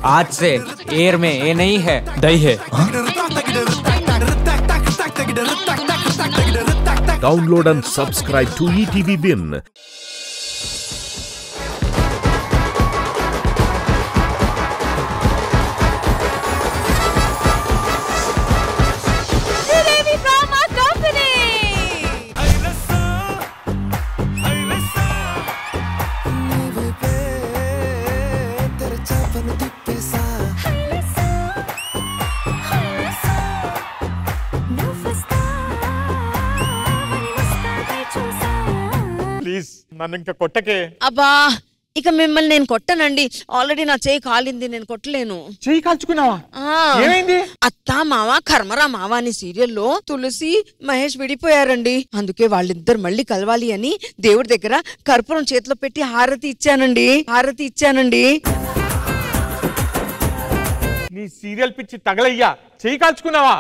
आज से एयर में ये नहीं है, दही है। Download and subscribe to ETV Win. నన్ను ఇంకా కొట్టకే. అబ్బా ఇక మిమ్మల్ని నేను కొట్టనండి, ఆల్రెడీ నా చేయి కాలింది, నేను కొట్టలేను. చేయి కాల్చుకున్నావా? ఏమైంది? అత్త మావ కర్మరా మావ అని సీరియల్లో తులసి మహేష్ విడిపోయారండి. అందుకే వాళ్ళిద్దరు మళ్ళీ కలవాలి అని దేవుడి దగ్గర కర్పూరం చేతిలో పెట్టి హారతి ఇచ్చానండి. నీ సీరియల్ పిచ్చి తగలయ్యా, చేయి కాల్చుకున్నావా?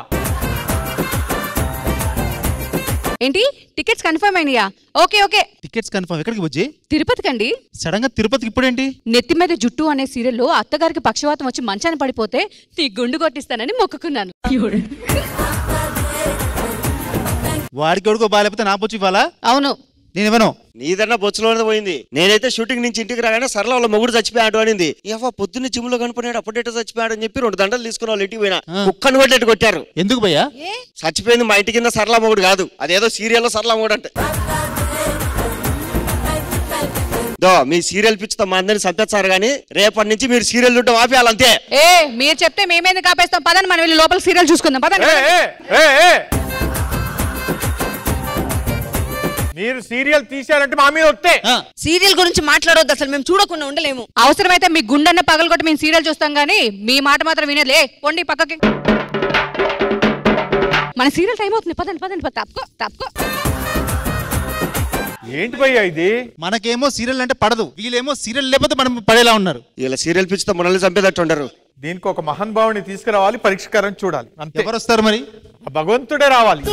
ఏంటి టికెట్స్ కన్ఫర్మ్ అయినాయా? Okay okay tickets confirm. ఎక్కడికి బుజ్జి? తిరుపతికి అండి. సడన్ గా తిరుపతికి ఇప్పుడేంటి? నెత్తి మీద జుట్టు అనే సీరియల్లో అత్తగారికి పక్షవాతం వచ్చి మంచాన పడిపోతే నీ గుండు కొట్టిస్తానని మొక్కుకున్నాను. వాడికి ఎవడికో బాగాలేకపోతే నా బొచ్చు ఇవ్వాలా? అవును. నేనేమను నీదన్నా బొచ్చులోనే పోయింది. నేనైతే షూటింగ్ నుంచి ఇంటికి రాగానే సరళ వాళ్ళ మొగుడు చచ్చిపోయాడు అనింది. పొద్దున్న జిమ్ లో కనుక్కున్నాడు, అప్పుడేటో చచ్చిపోయాడు అని చెప్పి 2 దండలు తీసుకున్న వాళ్ళు ఇంటికి పోయినా కుక్కను కొట్టేట్టు కొట్టారు. ఎందుకు భయ్యా? చచ్చిపోయింది మా ఇంటి కింద సరళ మొగుడు కాదు, అదేదో సీరియల్లో సరళ మొగుడు అంటే. మీ సీరియల్ పిచ్చితో మా అందరిని చంపేస్తారు గానీ రేపటి నుంచి మీరు సీరియల్ చూడటం ఆపేయాలంతే. మీరు చెప్తే మేమేందుకు ఆపేస్తాం? పదండి మనం వెళ్ళి లోపల సీరియల్ చూసుకుందాం. పదండి. మీరు సీరియల్ తీశారంటే మా మీద వస్తే సీరియల్ గురించి మాట్లాడొద్దు, అసలు మేము చూడకుండా ఉండలేము. అవసరమైతే మీ గుండెన్న పగలగొట్టి మేము సీరియల్ చూస్తాం గానీ మీ మాట మాత్రం వినేలే. పోండి పక్కకి. మన సీరియల్ టైం అవుతుంది, పదండి. తప్పుకో. ఏంటి భయ్యా ఇది? మనకేమో సీరియల్ అంటే పడదు, వీళ్ళేమో సీరియల్ లేకపోతే మనం పడేలా ఉన్నారు. ఇలా సీరియల్ పిచ్చితో మనల్ని చంపేటట్టు ఉండరు. దీనికి ఒక మహానుభావుని తీసుకురావాలి, పరిష్కారం చూడాలి. ఎవరు వస్తారు మరి? భగవంతుడే రావాలి.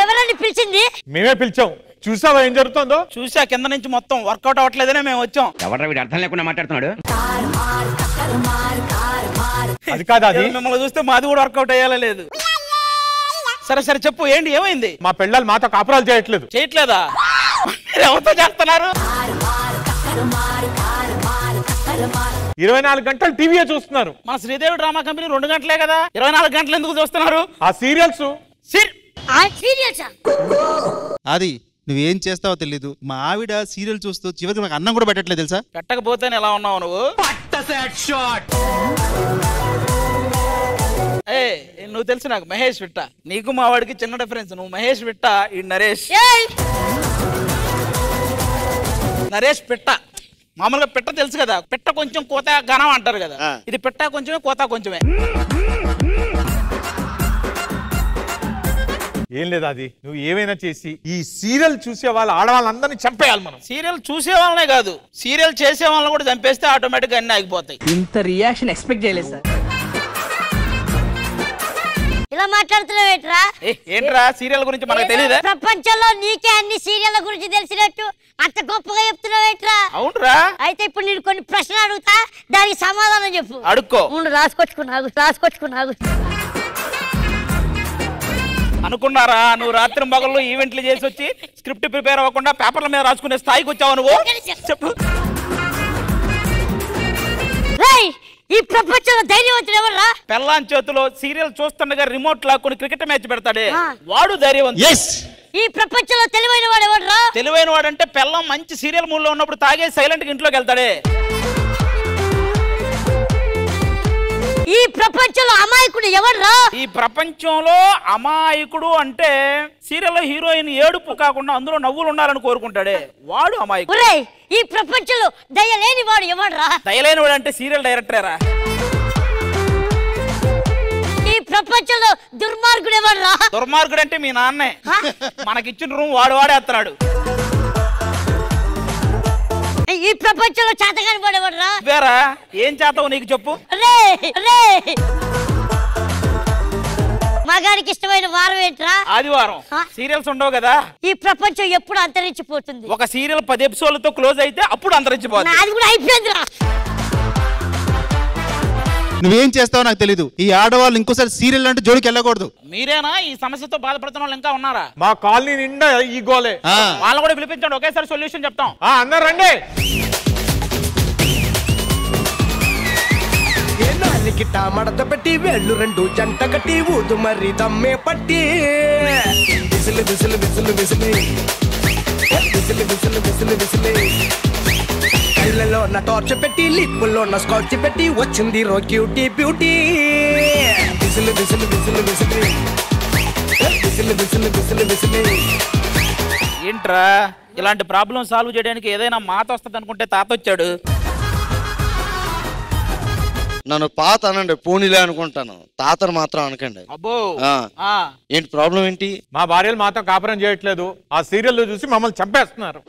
ఎవరని పిలిచింది? మేమే పిలిచాం. చూసావా ఏం జరుగుతుందో? చూసా, కింద నుంచి మొత్తం వర్కౌట్ అవ్వట్లేదనే మేము వచ్చాం. ఎవడ్రా వీడు అర్థం లేకుండా మాట్లాడుతున్నాడు? అది కాదు, అది మిమ్మల్ని చూస్తే మాది కూడా వర్కౌట్ అయ్యేలా లేదు. సరే చెప్పు, ఏంటి ఏమైంది? మా పిల్లలు మాతో కాపురాలు చేయట్లేదా? ఎవరితో చేస్తున్నారు? 24 గంటలు టీవీ చూస్తున్నారు. మన శ్రీదేవి డ్రామా కంపెనీ 2 గంటలే కదా, 24 గంటలు ఎందుకు చూస్తున్నారు? ఆ సీరియల్స్ అది నువ్వేం చేస్తావో తెలీదు. మా ఆవిడ సీరియల్ చూస్తూ చివరికి నాకు అన్నం కూడా పెట్టట్లేదు తెలుసా? పెట్టకపోతే ఎలా ఉన్నావు నువ్వు? నువ్వు తెలుసు నాకు, మహేష్ విట్ట. నీకు మా వాడికి చిన్న డిఫరెన్స్. నువ్వు మహేష్ విట్ట, ఈ నరేష్ పిట్ట. మామూలుగా పిట్ట తెలుసు కదా, పిట్ట కొంచెం కోత ఘనం అంటారు కదా, ఇది పిట్ట కొంచెమే కోత కొంచెమే. ఏం లేదు, అది నువ్వు ఏమైనా చేసి ఈ సీరియల్ చూసే వాళ్ళ ఆడవాళ్ళందరినీ చంపేయాలి. మనం సీరియల్ చూసే వాళ్ళనే కాదు, సీరియల్ చేసే వాళ్ళని కూడా చంపేస్తే ఆటోమేటిక్ గా అన్ని ఆగిపోతాయి. ఇంత రియాక్షన్ ఎక్స్పెక్ట్ చేయలేదు సార్. ఇలా మాట్లాడుతున్నావేట్రా? ఏంట్రా సీరియల్ గురించి మనకు తెలియదా? ప్రపంచంలో నీకే అన్ని సీరియల్ గురించి తెలిసినట్టు అంత గొప్పగా చెప్తున్నావేట్రా? అవునరా? అయితే ఇప్పుడు నేను కొన్ని ప్రశ్నలు అడుగుతా, దానికి సమాధానం చెప్పు. అడుక్కో. రాసుకొచ్చుకున్నాగు. అనుకున్నారా నువ్వు రాత్రి మగళ్ళు ఈవెంట్లు చేసి వచ్చి స్క్రిప్ట్ ప్రిపేర్ అవ్వకుండా పేపర్ల మీద రాసుకునే స్థాయికి వచ్చావు నువ్వు? చెప్పు. ఈ ప్రపంచంలో ధైర్యవంతుడు ఎవర్రా? పెళ్ళాం చేతిలో సీరియల్ చూస్తుండగా రిమోట్ లాక్కుని క్రికెట్ మ్యాచ్ పెడతాడే వాడు ధైర్యవంతుడు. ఈ ప్రపంచంలో తెలివైన వాడు ఎవర్రా? తెలివైన వాడు అంటే పెళ్ళం మంచి సీరియల్ మూడ్ లో ఉన్నప్పుడు తాగే సైలెంట్ గా ఇంట్లోకి వెళ్తాడే. ఈ ప్రపంచంలో అమాయకుడు ఎవర్రా? ఈ ప్రపంచంలో అమాయకుడు అంటే సీరియల్ లో హీరోయిన్ ఏడుపు కాకుండా అందులో నవ్వులు ఉండాలని కోరుకుంటాడే వాడు అమాయకుడు. ఈ ప్రపంచంలో దయలేని వాడు ఎవడ్రా? దయలేని వాడు అంటే సీరియల్ డైరెక్టరేరా? ఈ ప్రపంచంలో దుర్మార్గుడు ఎవడ్రా? దుర్మార్గుడు అంటే మీ నాన్నే. మనకిచ్చిన రూమ్ వాడేస్తున్నాడు. ఈ ప్రపంచంలో చేతగాని వాడేవాడ్రా? వేరా ఏం చేతావు నీకు చెప్పు. రే రే మగాడికి ఇష్టమైన వారం ఏంట్రా? ఆదివారం. సీరియల్స్ ఉండవు కదా. ఈ ప్రపంచం ఎప్పుడు అంతరించిపోతుంది. ఒక సీరియల్ 10 ఎపిసోడ్లతో క్లోజ్ అయితే అప్పుడు అంతరించిపోతుంది. అది కూడా అయిపోయిందిరా. నువ్వేం చేస్తావో నాకు తెలీదు. ఈ ఆడవాళ్ళు ఇంకోసారి సీరియల్ అంటే జోలికి వెళ్ళకూడదు. మీరేనా ఈ సమస్యతో బాధపడుతున్న వాళ్ళు ఇంకా ఉన్నారా? మా కాలనీ నిండా ఈ గోలే. వాళ్ళని కూడా పిలిపించండి, ఒకేసారి సొల్యూషన్ చెప్తాం. అందరు రండి. గిట్ట మడత పెట్టి వేళ్ళు 2 జంట కట్టి ఊదు మరి దమ్మే పట్టి విసిలి విసిలి విసిలి విసిలి విసిలి విసిలి విసిలి విసిలి కళ్ళలో నా టార్చ్ పెట్టి లిప్పుల్లో నా స్కాచ్ పెట్టి వచ్చింది రో క్యూటీ బ్యూటీ విసిలి విసిలి విసిలి విసిలి విసిలి విసిలి విసిలి విసిలి. ఏంట్రా ఇలాంటి ప్రాబ్లం సాల్వ్ చేయడానికి ఏదైనా మాత వస్తుంది అనుకుంటే తాత వచ్చాడు. నన్ను పాత అనండి, పోనీలే అనుకుంటాను. తాతను మాత్రం అనకండి. అబ్బో ఏంటి ప్రాబ్లం ఏంటి? మా భార్యలు మాతో కాపురం చేయట్లేదు. ఆ సీరియల్ చూసి మమ్మల్ని చంపేస్తున్నారు.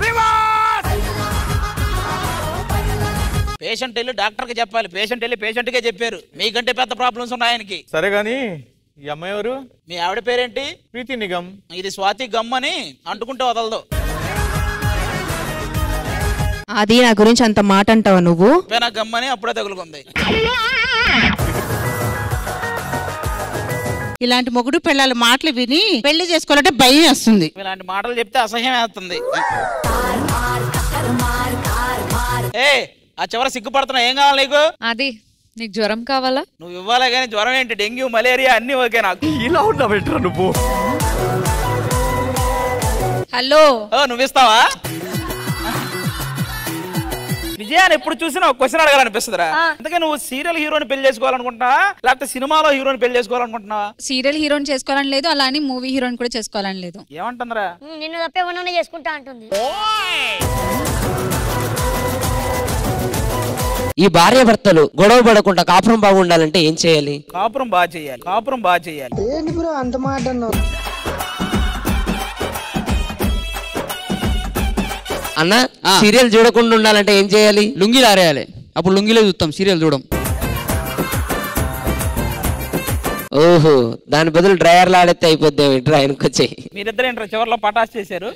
పేషెంట్ వెళ్ళి డాక్టర్ కి చెప్పాలి. పేషెంట్ వెళ్ళి పేషెంట్ కే చెప్పారు. మీకంటే పెద్ద ప్రాబ్లమ్స్ ఉన్నాయి ఆయనకి. సరే గాని ఈ అమ్మాయి ఎవరు? మీ ఆవిడ పేరేంటి? ప్రీతి నిగమ్. ఇది స్వాతి గమ్ అని అంటుకుంటే వదలదు. అది నా గురించి అంత మాట అంటావా నువ్వు? గమ్ అని అప్పుడే తగులుకుంది. ఇలాంటి మొగుడు పెళ్ళాల మాటలు విని పెళ్లి చేసుకోవాలంటే భయం వేస్తుంది. ఇలాంటి మాటలు చెప్తే అసహ్యం వేస్తుంది. ఏ ఆ చివర సిగ్గుపడుతున్నా. ఏం కావాలి నీకు? అది నీకు జ్వరం కావాలా? నువ్వు ఇవ్వాలా గానీ జ్వరం ఏంటి? డెంగ్యూ మలేరియా అన్ని ఓకే నాకు. ఇలా ఉన్నా బెటర్ నువ్వు. హలో నువ్వు ఇస్తావా? విజయాన్ని ఎప్పుడు చూసినా ఒక క్వశ్చన్ అడగాలనిపిస్తుందిరా. అందుకే నువ్వు సీరియల్ హీరోని పెళ్లి చేసుకోవాలనుకుంటున్నావా లేకపోతే సినిమాలో హీరోని పెళ్లి చేసుకోవాలనుకుంటున్నావా? సీరియల్ హీరోని చేసుకోవాలని లేదు, అలానే మూవీ హీరోని కూడా చేసుకోవాలని లేదు. ఏమంటుందిరా? నిన్ను తప్పే ఉన్ననే చేసుకుంటా అంటుంది. ఈ భార్య భర్తలు గొడవ పడకుండా కాపురం బాగుండాలంటే ఏం చేయాలి? కాపురం బాగా చేయాలి. కాపురం బాగా చేయాలి. ఏంటి బ్రో అంత మాట అన్నావు? అన్న సీరియల్ చూడకుండా ఉండాలంటే ఏం చేయాలి? లుంగీలు ఆరేయాలి. అప్పుడు లుంగీలో చూస్తాం, సీరియల్ చూడం. ఓహో, దాని బదులు డ్రైవర్లు ఆడేస్తే అయిపోద్ది. ఇంటర్ ఆయనకు వచ్చాయి. మీరిద్దరు ఏంట్రా చివరిలో పటాస్ చేశారు?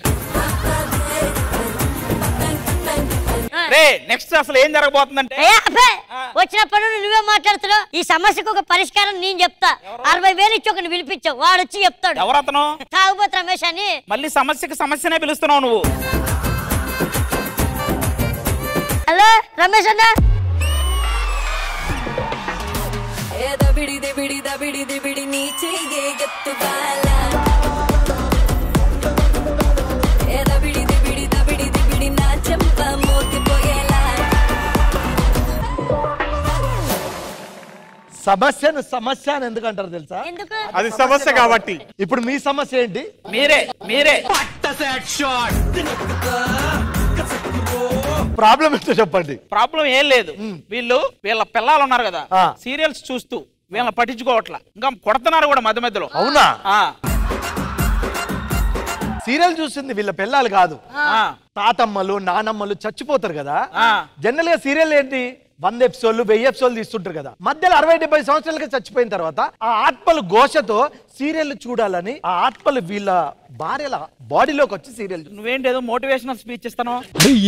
నెక్స్ట్ అసలు ఏం జరగబోతుందంటే వచ్చినప్పుడు నువ్వే మాట్లాడుతున్నావు. ఈ సమస్యకు ఒక పరిష్కారం నేను చెప్తా. 60,000 ఇచ్చి ఒకరిని పిలిపించావు, వాడు వచ్చి చెప్తాడు. ఎవరతను? తాగుబోతు రమేష్ అని. మళ్ళీ సమస్యకి సమస్యనే పిలుస్తున్నావు నువ్వు. హలో రమేష్ అన్న. సమస్యను సమస్య అని ఎందుకు అంటారు తెలుసా? అది సమస్య కాబట్టి. ఇప్పుడు మీ సమస్య ఏంటి? మీరే ప్రాబ్లం ఏంటో చెప్పండి. ప్రాబ్లం ఏం లేదు. వీళ్ళ పిల్లలు ఉన్నారు కదా, సీరియల్స్ చూస్తూ వీళ్ళని పట్టించుకోవట్లా, ఇంకా కొడుతున్నారు కూడా మధ్య మధ్యలో. అవునా? సీరియల్ చూస్తుంది వీళ్ళ పిల్లలు కాదు, తాతమ్మలు నానమ్మలు చచ్చిపోతారు కదా. జనరల్ గా సీరియల్ ఏంటి 100 ఎపిసోడ్లు 1000 ఎపిసోడ్లు తీస్తుంటారు కదా. మధ్యలో 60-70 సంవత్సరాలకి చచ్చిపోయిన తర్వాత ఆ ఆత్మలు ఘోషతో సీరియల్ చూడాలని ఆ ఆత్మలు వీళ్ళ భార్యల బాడీలోకి వచ్చి సీరియల్. నువ్వేంటి ఏదో మోటివేషనల్ స్పీచ్ ఇస్తాను?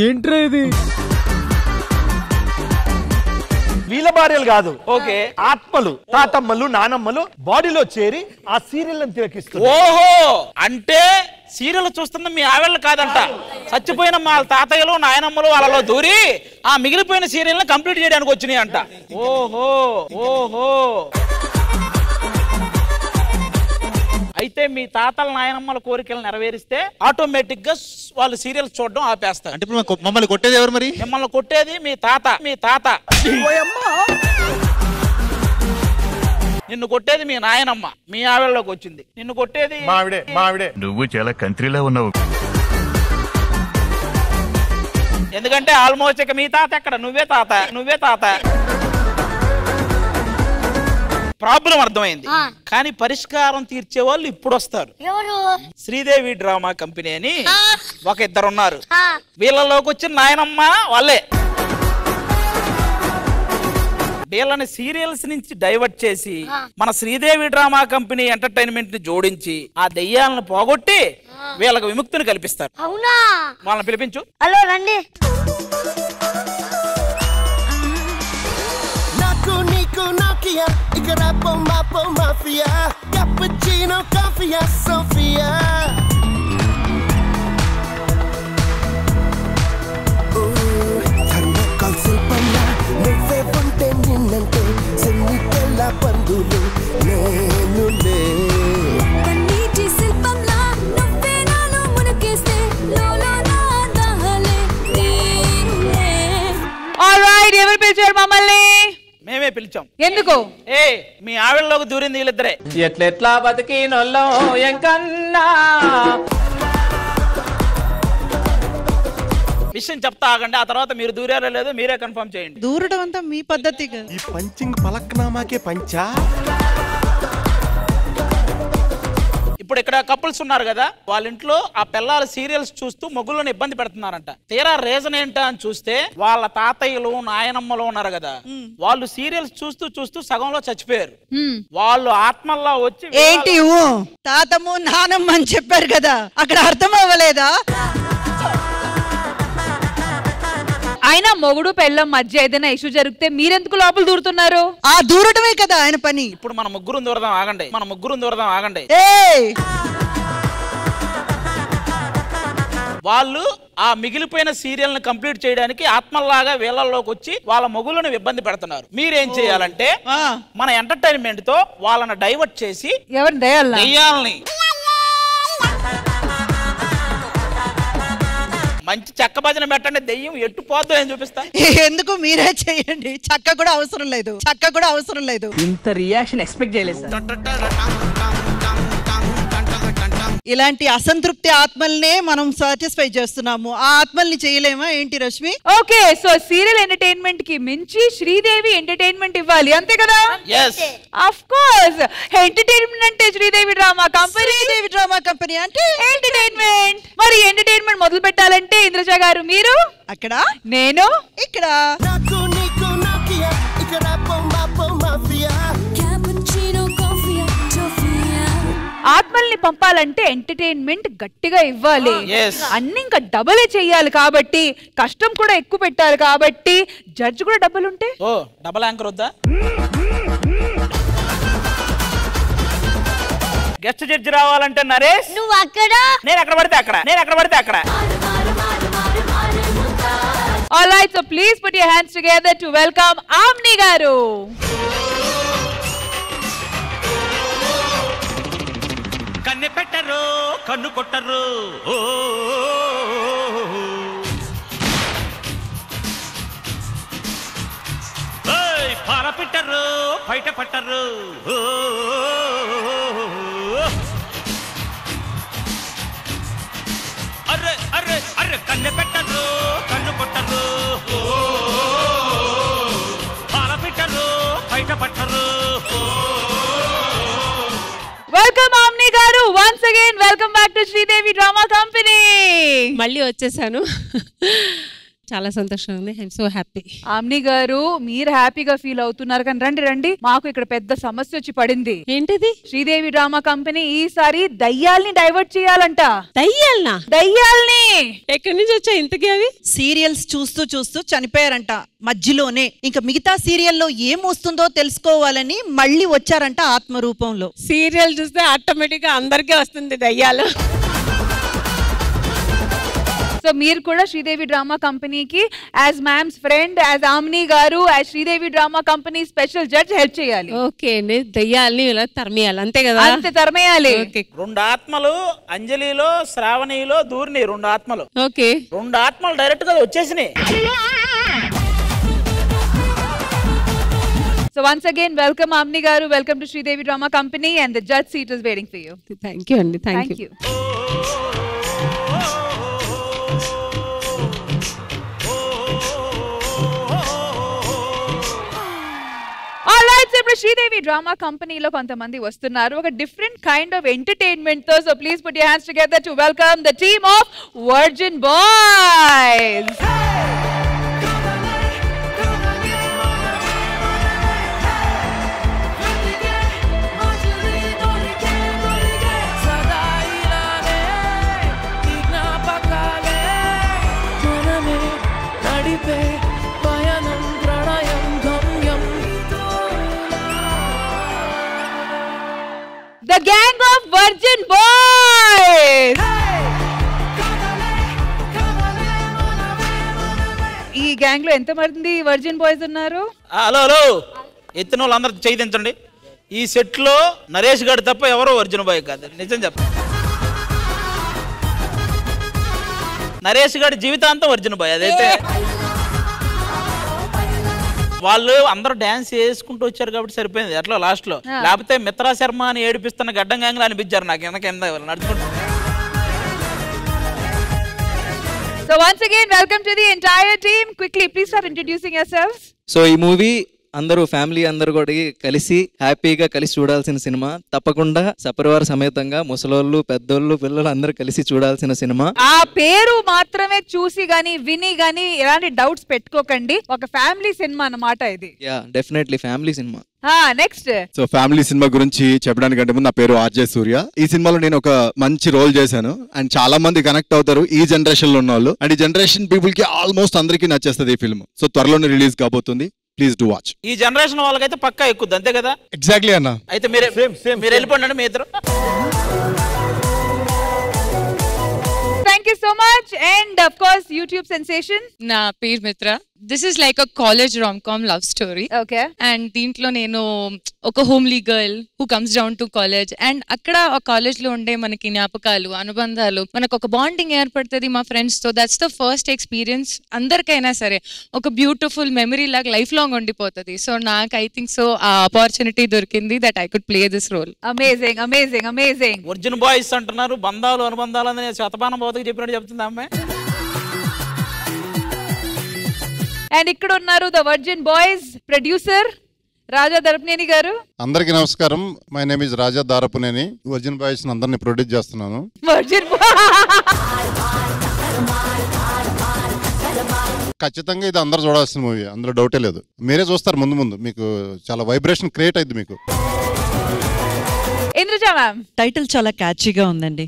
ఏంట్రా ఇది? వీళ్ళ భార్యలు కాదు, ఓకే, ఆత్మలు తాతమ్మలు నానమ్మలు బాడీలో చేరి ఆ సీరియల్ తిలకిస్తారు. ఓహో, అంటే సీరియల్ చూస్తున్న మీ ఆవిళ్ళు కాదంట, చచ్చిపోయిన మా తాతయ్యలు నాయనమ్మలు వాళ్ళలో దూరి ఆ మిగిలిపోయిన సీరియల్ ని కంప్లీట్ చేయడానికి వచ్చినాయి అంట. ఓహో ఓహో, అయితే మీ తాతల నాయనమ్మల కోరికలు నెరవేరిస్తే ఆటోమేటిక్ గా వాళ్ళు సీరియల్ చూడడం ఆపేస్తారు. అంటే ఇప్పుడు మమ్మల్ని కొట్టేది ఎవరు మరి? మిమ్మల్ని కొట్టేది మీ తాత. నిన్ను కొట్టేది మీ నాయనమ్మ, మీ ఆవిడలోకి వచ్చింది. నిన్ను కొట్టేది మావిడే. నువ్వు చాలా కంట్రీలో ఉన్నావు. ఎందుకంటే ఆల్మోస్ట్ ఇక మీ తాత ఎక్కడ, నువ్వే తాత. ప్రాబ్లం అర్థమైంది, కానీ పరిష్కారం తీర్చే వాళ్ళు ఇప్పుడు వస్తారు. ఎవరు? శ్రీదేవి డ్రామా కంపెనీ అని ఒక ఇద్దరు ఉన్నారు. వీళ్ళలోకి వచ్చిన నాయనమ్మ వాళ్ళే. వీళ్ళని సీరియల్స్ నుంచి డైవర్ట్ చేసి మన శ్రీదేవి డ్రామా కంపెనీ ఎంటర్టైన్మెంట్ ని జోడించి ఆ దెయ్యాలను పోగొట్టి వీళ్ళకి విముక్తిని కల్పిస్తారు. అవునా? వాళ్ళని పిలిపించు. హలో రండి. నాకు నీకు నాకియా ఇక రాపో మాపో మాఫియా క్యాపుచినో కాఫియా సోఫియా థర్మోకాల్ శిల్పంలా నువ్వే ఉంటే నిన్నంటే సెన్నికెళ్ళ బంధువులు నేనులే కన్నీటి శిల్పంలా నువ్వే నాలో మునకేస్తే లోలో నా దహలే నేనులే. ఆల్రైట్, ఎవరు పిలిచారు మమ్మల్ని? మేమే పిలిచాం. ఎందుకు? మీ ఆవిడలోకి దూరింది వీళ్ళిద్దరే. ఎట్లెట్లా బతికినోళ్ళో ఎంకన్నా. విషయం చెప్తా ఆగండి, ఆ తర్వాత మీరు దూరారో లేదో మీరే కన్ఫర్మ్ చేయండి. దూరడం అంతా మీ పద్ధతి. ఈ పంచింగ్ పలక్నామాకే పంచా. ఇప్పుడు ఇక్కడ కపుల్స్ ఉన్నారు కదా, వాళ్ళ ఇంట్లో ఆ పిల్లలు సీరియల్స్ చూస్తూ మొగుళ్ళని ఇబ్బంది పెడుతున్నారంట. తీరా రీజన్ ఏంటా అని చూస్తే వాళ్ళ తాతయ్యలు నాయనమ్మలు ఉన్నారు కదా, వాళ్ళు సీరియల్స్ చూస్తూ చూస్తూ సగంలో చచ్చిపోయారు. వాళ్ళు ఆత్మల్లా వచ్చి ఏంటి తాతమ్మ నానమ్మ అని చెప్పారు కదా, అక్కడ అర్థం అవ్వలేదా? అయినా మొగుడు పెళ్ళం మధ్య ఏదైనా ఇష్యూ జరిగితే మీరెందుకు లోపల దూరుతున్నారు? ఆ దూరటమే కదా ఆయన పని. ఇప్పుడు మన ముగ్గురు దూరదాం ఆగండి. వాళ్ళు ఆ మిగిలిపోయిన సీరియల్ ని కంప్లీట్ చేయడానికి ఆత్మల్లాగా వీళ్ళలోకి వచ్చి వాళ్ళ మొగులను ఇబ్బంది పెడుతున్నారు. మీరేం చేయాలంటే మన ఎంటర్టైన్మెంట్ తో వాళ్ళని డైవర్ట్ చేసి ఎవరిని దెయ్యాలని మంచి చెక్క భజన పెట్టండి, దెయ్యం ఎట్టు పోద్దో అని చూపిస్తా. ఎందుకు మీరే చేయండి, చక్క కూడా అవసరం లేదు. ఇంత రియాక్షన్ ఎక్స్పెక్ట్ చేయలేదు సార్. ఇలాంటి అసంతృప్తి ఆత్మల్నే మనం సాటిస్ఫై చేస్తున్నాము, ఆ ఆత్మల్ని చేయలేమా ఏంటి Rashmi? Okay, so serial entertainment కి మించి శ్రీదేవి ఎంటర్టైన్మెంట్ ఇవ్వాలి, అంతే కదా? ఆఫ్ కోర్స్, ఎంటర్టైన్మెంట్ అంటే శ్రీదేవి డ్రామా కంపెనీ అంటే ఎంటర్టైన్మెంట్. మరి ఎంటర్టైన్మెంట్ మొదలు పెట్టాలంటే ఇంద్రజ గారు మీరు అక్కడ, నేను ఇక్కడ. ఆత్మల్ని పంపాలంటే ఎంటర్టైన్మెంట్ గట్టిగా ఇవ్వాలి, అన్ని ఇంకా డబులే చెయ్యాలి. కాబట్టి కష్టం కూడా ఎక్కువ పెట్టాలి. కాబట్టి జడ్జ్ కూడా డబుల్ ఉంటే డబుల్ యాంకర్ వద్దా? గెస్ట్ జడ్జి రావాలంటే నరేష్ నువ్వు అక్కడ, నేను ఎక్కడ పడితే అక్కడ. Alright, so please put your hands together to welcome Amni garu. కన్నె పెట్టరు కన్ను కొట్టరు, పార పెట్టరు బయట పట్టరు, అర్రే అర్రే అర్రే కన్నె పెట్టరు కన్ను కొట్టరు, పార పెట్టరు బయట పట్టరు. Welcome Amni garu, once again welcome back to Sridevi Drama Company. మళ్ళీ వచ్చేసాను, చాలా సంతోషంగా ఉంది. I'm so happy. ఆమ్ని గారు మీరు హ్యాపీగా ఫీల్ అవుతున్నారు కానీ రండి రండి, మాకు ఇక్కడ పెద్ద సమస్య వచ్చి పడింది. ఏంటిది? శ్రీదేవి డ్రామా కంపెనీ ఈసారి దయ్యాల్ని డైవర్ట్ చేయాలంట. దయ్యాల్ని ఎక్కడి నుంచి వచ్చా ఇంతకీ? అవి సీరియల్స్ చూస్తూ చనిపోయారంట మధ్యలోనే. ఇంకా మిగతా సీరియల్లో ఏం వస్తుందో తెలుసుకోవాలని మళ్ళీ వచ్చారంట ఆత్మ రూపంలో. సీరియల్ చూస్తే ఆటోమేటిక్ గా అందరికీ వస్తుంది దయ్యాలు. సో మీరు కూడా శ్రీదేవి డ్రామా కంపెనీకి as ma'am's friend, as Amni గారు, as Sridevi drama company special judge help చేయాలి. ఓకే, దయ్యాల్ని ఇలా తరిమేయాలి, అంతే కదా? అంతే, తరిమేయాలి. రెండు ఆత్మలు అంజలిలో శ్రావణిలో దూరిని, రెండు ఆత్మలు. ఓకే, రెండు ఆత్మలు డైరెక్ట్ గా వచ్చేసినాయి. So once again welcome Amni garu, welcome to Sridevi Drama Company and the judge seat is waiting for you. Thank you Andi, thank you. Alright, so Sridevi drama కంపెనీలో కొంతమంది వస్తున్నారు ఒక డిఫరెంట్ కైండ్ ఆఫ్ ఎంటర్టైన్మెంట్ తో. So please put your hands together to welcome the team of virgin boys. The gang of Virgin Boys. ఈ gang లో ఎంత మంది virgin boys ఉన్నారు? హలో హలో, ఎత్తిన వాళ్ళందరూ చేయించండి. ఈ సెట్ లో నరేష్ గారు తప్ప ఎవరో వర్జిన్ బాయ్ కాదు. నిజం చెప్ప, నరేష్ గారి జీవితాంతం వర్జిన్ బాయ్. అదైతే వాళ్ళు అందరూ డాన్స్ చేసుకుంటూ వచ్చారు కాబట్టి సరిపోయింది ఎట్లా లాస్ట్ లో. లేకపోతే మిత్రా శర్మ అని ఏడిపిస్తున్న గడ్డం గ్యాంగ్లు అనిపించారు నాకు కింద నడుచుకుంటూ. So once again welcome to the entire team. Quickly please start introducing yourselves. So ఈ మూవీ అందరూ ఫ్యామిలీ అందరూ కూడా కలిసి హ్యాపీగా కలిసి చూడాల్సిన సినిమా. తప్పకుండా సపరివార సమేతంగా ముసలోళ్ళు పెద్దోళ్ళు పిల్లలు అందరూ కలిసి చూడాల్సిన సినిమా. ఆ పేరు మాత్రమే చూసి గానీ విని గానీ ఎలాంటి డౌట్స్ పెట్టుకోకండి. ఒక ఫ్యామిలీ సినిమా అన్నమాట ఇది. Yeah definitely family cinema. Next so family cinema గురించి చెప్పడానికంటే ముందు నా పేరు ఆర్జే సూర్య. ఈ సినిమాలో నేను ఒక మంచి రోల్ చేశాను అండ్ చాలా మంది కనెక్ట్ అవుతారు ఈ జనరేషన్ లో ఉన్న వాళ్ళు. అండ్ ఈ జనరేషన్ పీపుల్ కి ఆల్మోస్ట్ అందరికీ నచ్చేస్తుంది ఈ ఫిల్మ్. సో త్వరలోనే రిలీజ్ కాబోతుంది. Please do watch. ఈ జనరేషన్ వాళ్ళకైతే పక్కా ఎక్కుద్ది అంతే కదా? ఎగ్జాక్ట్లీ అన్న. అయితే మీరు వెళ్ళిపోండి మీ ఇద్దరు. Thank you so much and of course YouTube sensation. నా పేరు Mitra. This is like a college romcom love story. Okay. And దీంట్లో నేను ఒక homely girl who comes down to college and అక్కడ ఆ కాలేజ్ లో ఉండే మనకి జ్ఞాపకాలు అనుబంధాలు మనకు ఒక బాండింగ్ ఏర్పడుతుంది మా ఫ్రెండ్స్ తో. That's the first experience. అందరికైనా సరే ఒక బ్యూటిఫుల్ మెమరీ లాగా లైఫ్ లాంగ్ ఉండిపోతుంది. సో నాకు ఐ థింక్ సో ఆ ఆపర్చునిటీ దొరికింది that I could play this role. Amazing amazing amazing. Virgin boys అంటున్నారు, బంధాలు అనుబంధాలు అని శతమానం భౌతికి చెప్పినట్టు చెప్తుంది అమ్మాయి. అండ్ ఇక్కడ ఉన్నారు ద వర్జిన్ బాయ్స్ ప్రొడ్యూసర్ రాజా దరపనేని గారు. అందరికీ నమస్కారం. My name is Raja Darapuneni. Virgin boys అందరిని ప్రొడ్యూస్ చేస్తున్నాను. వర్జిన్ ఖచ్చితంగా ఇది అందరూ చూడాల్సిన మూవీ, అందులో డౌటే లేదు. మీరే చూస్తారు ముందు ముందు, మీకు చాలా వైబ్రేషన్ క్రియేట్ అయింది మీకు. ఇంద్రజ మ్యామ్. టైటిల్ చాలా క్యాచీగా ఉందండి.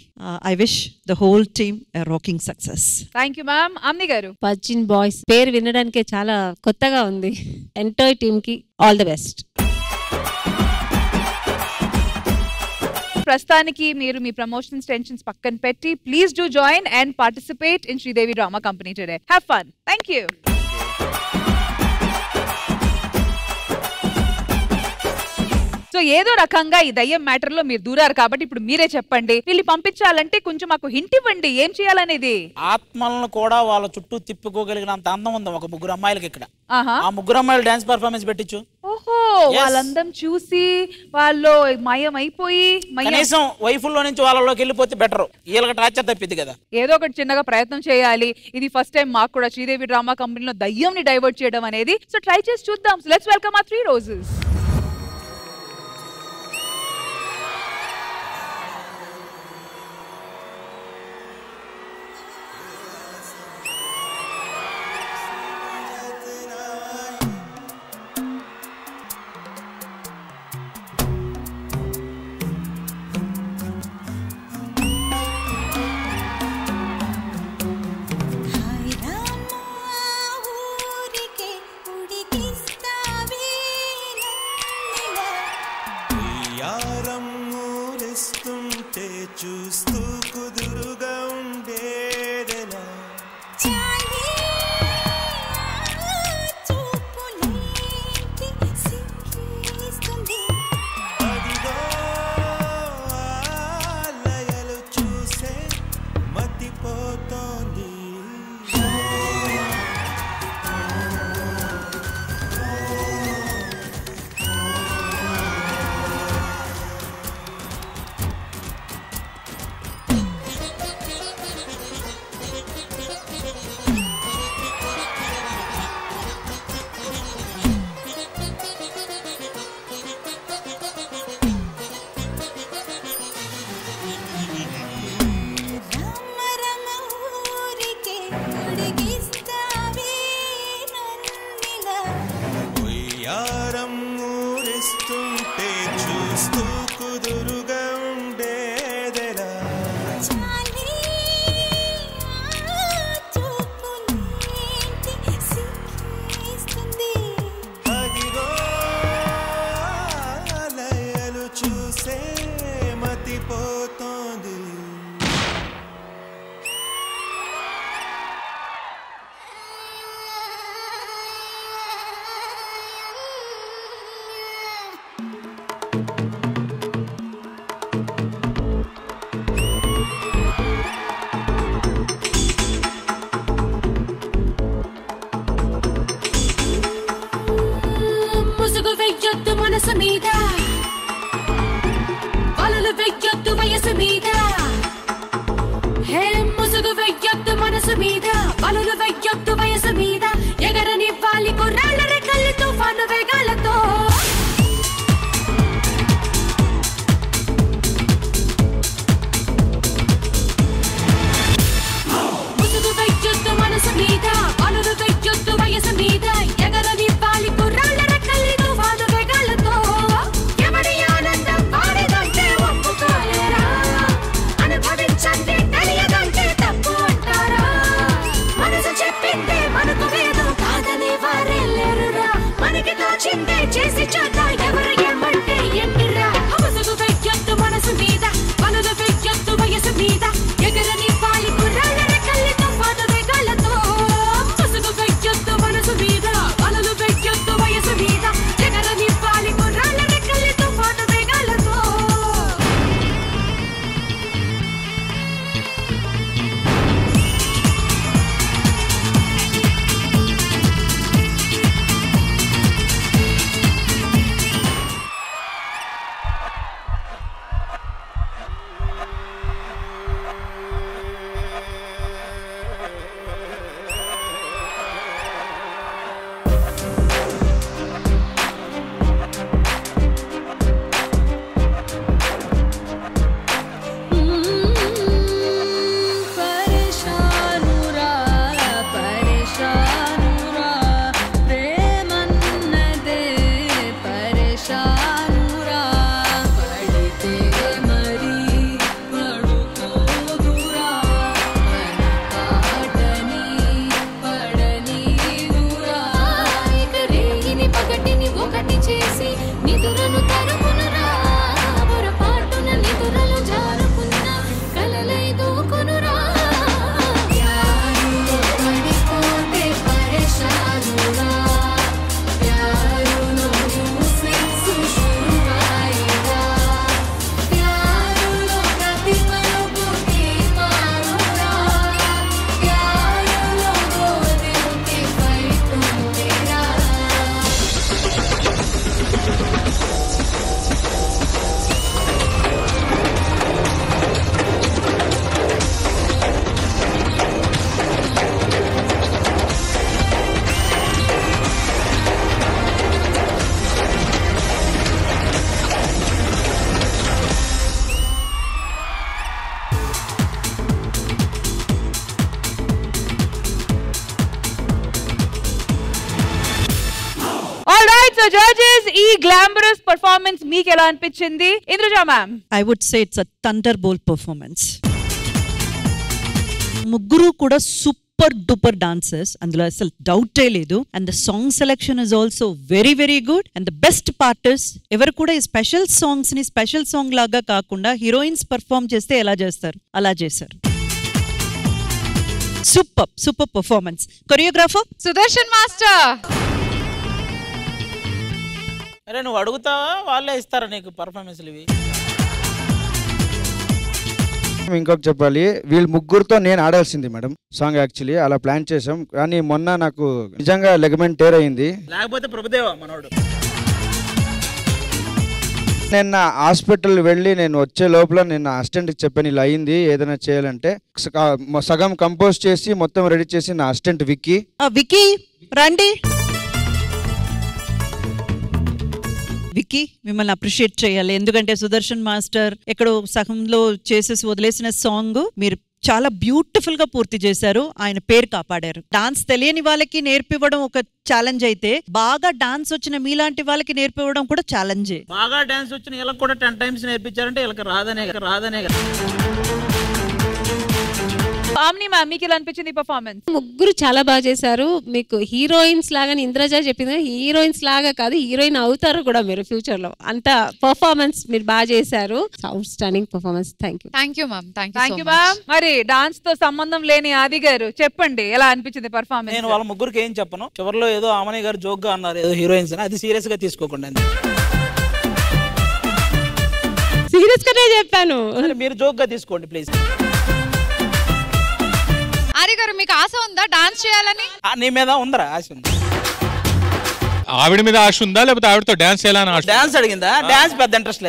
I wish the whole team a rocking success. Thank you ma'am. Amni గారు. వర్జిన్ బాయ్స్ పేరు వినడానికే చాలా కొత్తగా ఉంది. ఎంటైర్ టీమ్ కి ఆల్ ది బెస్ట్. ప్రస్తుతానికి మీరు మీ ప్రమోషన్స్ టెన్షన్స్ పక్కన పెట్టి please do join and participate in Sridevi drama company today. Have fun. Thank you. So ఏదో రకంగా ఈ దయ్యం మ్యాటర్ లో మీరు దూరారు కాబట్టి ఇప్పుడు మీరే చెప్పండి, వీళ్ళు పంపించాలంటే కొంచెం మాకు హింట్ ఇవ్వండి ఏం చేయాలనేది. ఆత్మలను కూడా వాళ్ళ చుట్టూ తిప్పుకోగలిగినంత అందం ఉంది ఒక ముగ్గురు అమ్మాయిలకి ఇక్కడ. ఆహా. ఆ ముగ్గురు అమ్మాయిలు డాన్స్ పర్ఫార్మెన్స్ పెట్టించు. ఓహో, వాళ్ళందం చూసి వాళ్ళు మయం అయిపోయి కనీసం వైఫుల్లో నుంచి వాళ్ళలోకి వెళ్ళిపోతే బెటర్. వీళ్ళకి టార్చర్ తప్పిద్ది కదా. ఏదో ఒకటి చిన్నగా ప్రయత్నం చేయాలి. ఇది ఫస్ట్ టైం మాకు కూడా శ్రీదేవి డ్రామా కంపెనీలో దయ్యంని డైవర్ట్ చేయడం అనేది. సో ట్రై చేసి చూద్దాం. So let's welcome our 3 roses. So judges ఈ గ్లామరస్ పర్ఫార్మెన్స్ మీకు ఎలా అనిపించింది? Indraja ma'am. I would say it's a thunderbolt performance. ముగ్గురు కూడా సూపర్ డూపర్ డాన్సర్స్, అందులో అసలు డౌటే లేదు. And the song selection is also very very good. And the best part is ఎవరు కూడా ఈ స్పెషల్ సాంగ్స్ ని స్పెషల్ సాంగ్ లాగా కాకుండా హీరోయిన్స్ పర్ఫార్మ్ చేస్తే ఎలా చేస్తారు అలా చేశారు. Super super performance. Choreographer Sudarshan master. అరే నువ్వు అడుగుతావా వాళ్ళే ఇస్తారా నీకు పర్ఫార్మెన్స్లు ఇవి? ఇంకొక చెప్పాలి, వీళ్ళు ముగ్గురుతో నేను ఆడాల్సింది మేడం సాంగ్. యాక్చువల్లీ అలా ప్లాన్ చేసాం, కానీ మొన్న నాకు నిజంగా లెగమెంట్ టేర్ అయింది. లేకపోతే ప్రభుదేవా మనోడు. నిన్న హాస్పిటల్ వెళ్ళి నేను వచ్చే లోపల నిన్న అసిస్టెంట్కి చెప్పాను ఇలా అయింది ఏదైనా చేయాలంటే. సగం కంపోజ్ చేసి మొత్తం రెడీ చేసి నా అసిస్టెంట్ విక్కీ రండి. విక్కీ మిమ్మల్ని అప్రిషియేట్ చేయాలి, ఎందుకంటే సుదర్శన్ మాస్టర్ ఎక్కడో సగంలో చేసేసి వదిలేసిన సాంగ్ మీరు చాలా బ్యూటిఫుల్ గా పూర్తి చేశారు. ఆయన పేరు కాపాడారు. డాన్స్ తెలియని వాళ్ళకి నేర్పివ్వడం ఒక ఛాలెంజ్ అయితే, బాగా డాన్స్ వచ్చిన మీలాంటి వాళ్ళకి నేర్పివ్వడం కూడా ఛాలెంజే. బాగా డాన్స్ వచ్చిన వీళ్ళకి కూడా 10 times నేర్పించారంటే వీళ్ళకి రాదనే కదా. ఆమ్ని మ్యామ్ మీకు ఎలా అనిపించింది పర్ఫార్మెన్స్? ముగ్గురు చాలా బాగా చేశారు. మీకు హీరోయిన్స్ లాగా ఇంద్రజ చెప్పింది, హీరోయిన్స్ లాగా కాదు హీరోయిన్ అవుతారు కూడా మీరు ఫ్యూచర్ లో. అంత పర్ఫార్మెన్స్ మీరు బాగా చేశారు. Out standing performance. Thank you ma'am. Thank you ma'am. మరి డాన్స్ తో సంబంధం లేని ఆది గారు చెప్పండి ఎలా అనిపించింది పర్ఫార్మెన్స్? నేను వాళ్ళ ముగ్గురికి ఏం చెప్పను. చివరిలో ఏదో ఆమని గారు జోక్ గా అన్నారు ఏదో హీరోయిన్స్ అని, అది సీరియస్ గా తీసుకోకుండా. సీరియస్ గానే చెప్పాను, మీరు జోక్ గా తీసుకోండి ప్లీజ్. ఆది గారు మీకు ఆశ ఉందా డాన్స్ చేయాలని? నీ మీద ఉందరా ఆశ? ఉంది. ఆవిడ మీద ఆశ ఉందా లేకపోతే ఆవిడతో డాన్స్ చేయాలని ఆశ? డాన్స్ అడిగిందా? డాన్స్ పెద్ద ఇంట్రెస్ట్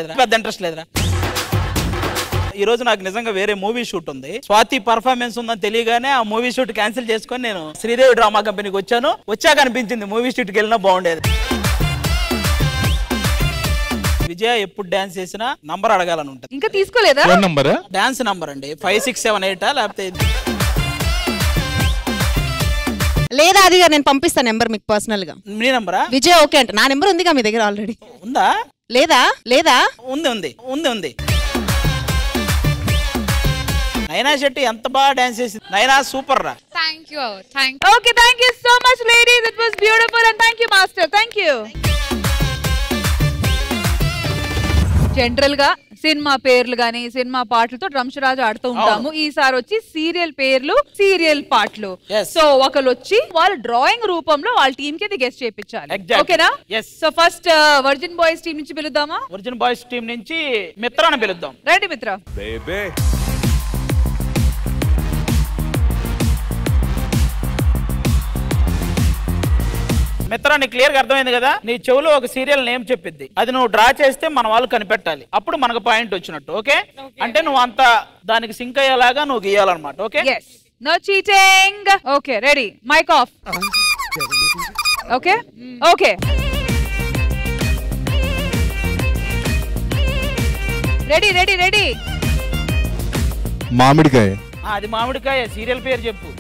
లేదురా. ఈ రోజు నాకు నిజంగా వేరే మూవీ షూట్ ఉంది. స్వాతి పర్ఫార్మెన్స్ ఉందని తెలియగానే ఆ మూవీ షూట్ క్యాన్సిల్ చేసుకొని నేను శ్రీదేవి డ్రామా కంపెనీకి వచ్చాను. వచ్చాక అనిపించింది మూవీ షూట్కి వెళ్ళినా బాగుండేది. విజయ ఎప్పుడు డాన్స్ చేసినా నంబర్ అడగాలని ఉంటుంది. ఇంకా తీసుకోలేదా? డాన్స్ నంబర్ అండి 5678 లేకపోతే లేదా అదిగా నేను పంపిస్తాను నెంబర్ మీకు పర్సనల్ గా. మీ నంబరా? విజయ్ ఓకే అంటే నా నెంబర్ ఉందిగా మీ దగ్గర ఆల్రెడీ. ఉందా? లేదా ఉంది. నైనా శెట్టి ఎంత బాగా డాన్స్ చేసింది. నైనా సూపర్ రా. Okay, thank you so much ladies, it was beautiful and thank you master, thank you. General గా సినిమా పేర్లు గానీ సినిమా పాటలతో డ్రమ్స్ రాజు ఆడుతూ ఉంటాము. ఈసారి వచ్చి సీరియల్ పేర్లు సీరియల్ పాటలు. సో ఒకళ్ళు వచ్చి వాళ్ళ డ్రాయింగ్ రూపంలో వాళ్ళ టీమ్ కి గెస్ట్ చేయించాలి. ఓకేనా? So first virgin boys team నుంచి పిలుద్దామా? వర్జిన్ బాయ్స్ టీం నుంచి మిత్రాన్ని పిలుద్దాం. రండి మిత్ర. మిత్ర నీకు క్లియర్ గా అర్థమైంది కదా? నీ చెవులో ఒక సీరియల్ నేమ్ చెప్పిద్ది, అది నువ్వు డ్రా చేస్తే మన వాళ్ళు కనిపెట్టాలి. అప్పుడు మనకు పాయింట్ వచ్చినట్టు. ఓకే అంటే నువ్వు అంత దానికి సింక్ అయ్యేలాగా నువ్వు గీయాలన్నమాట. Okay, no cheating. Okay ready, mic off. Okay okay ready ready ready. మామిడికాయ. అది మామిడికాయ. సీరియల్ పేరు చెప్పు.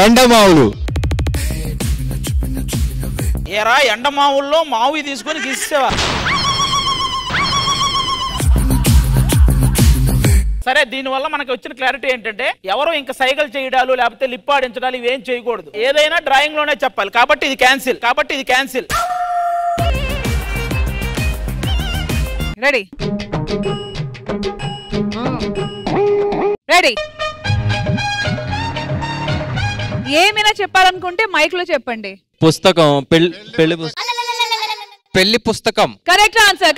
ఎండమావులు. ఏరా ఎండమావుల్లో మావి తీసుకొని గీసేవా? సరే, దీనివల్ల మనకి వచ్చిన క్లారిటీ ఏంటంటే ఎవరో ఇంకా సైకిల్ చేయడాలు లేకపోతే లిప్ ఆడించడాలు ఇవేం చేయకూడదు. ఏదైనా డ్రాయింగ్ లోనే చెప్పాలి. కాబట్టి ఇది క్యాన్సిల్. Ready ready. ఏమైనా చెప్పాలనుకుంటే మైక్ లో చెప్పండి. పుస్తకం. పెళ్లి పుస్తకం. Correct answer.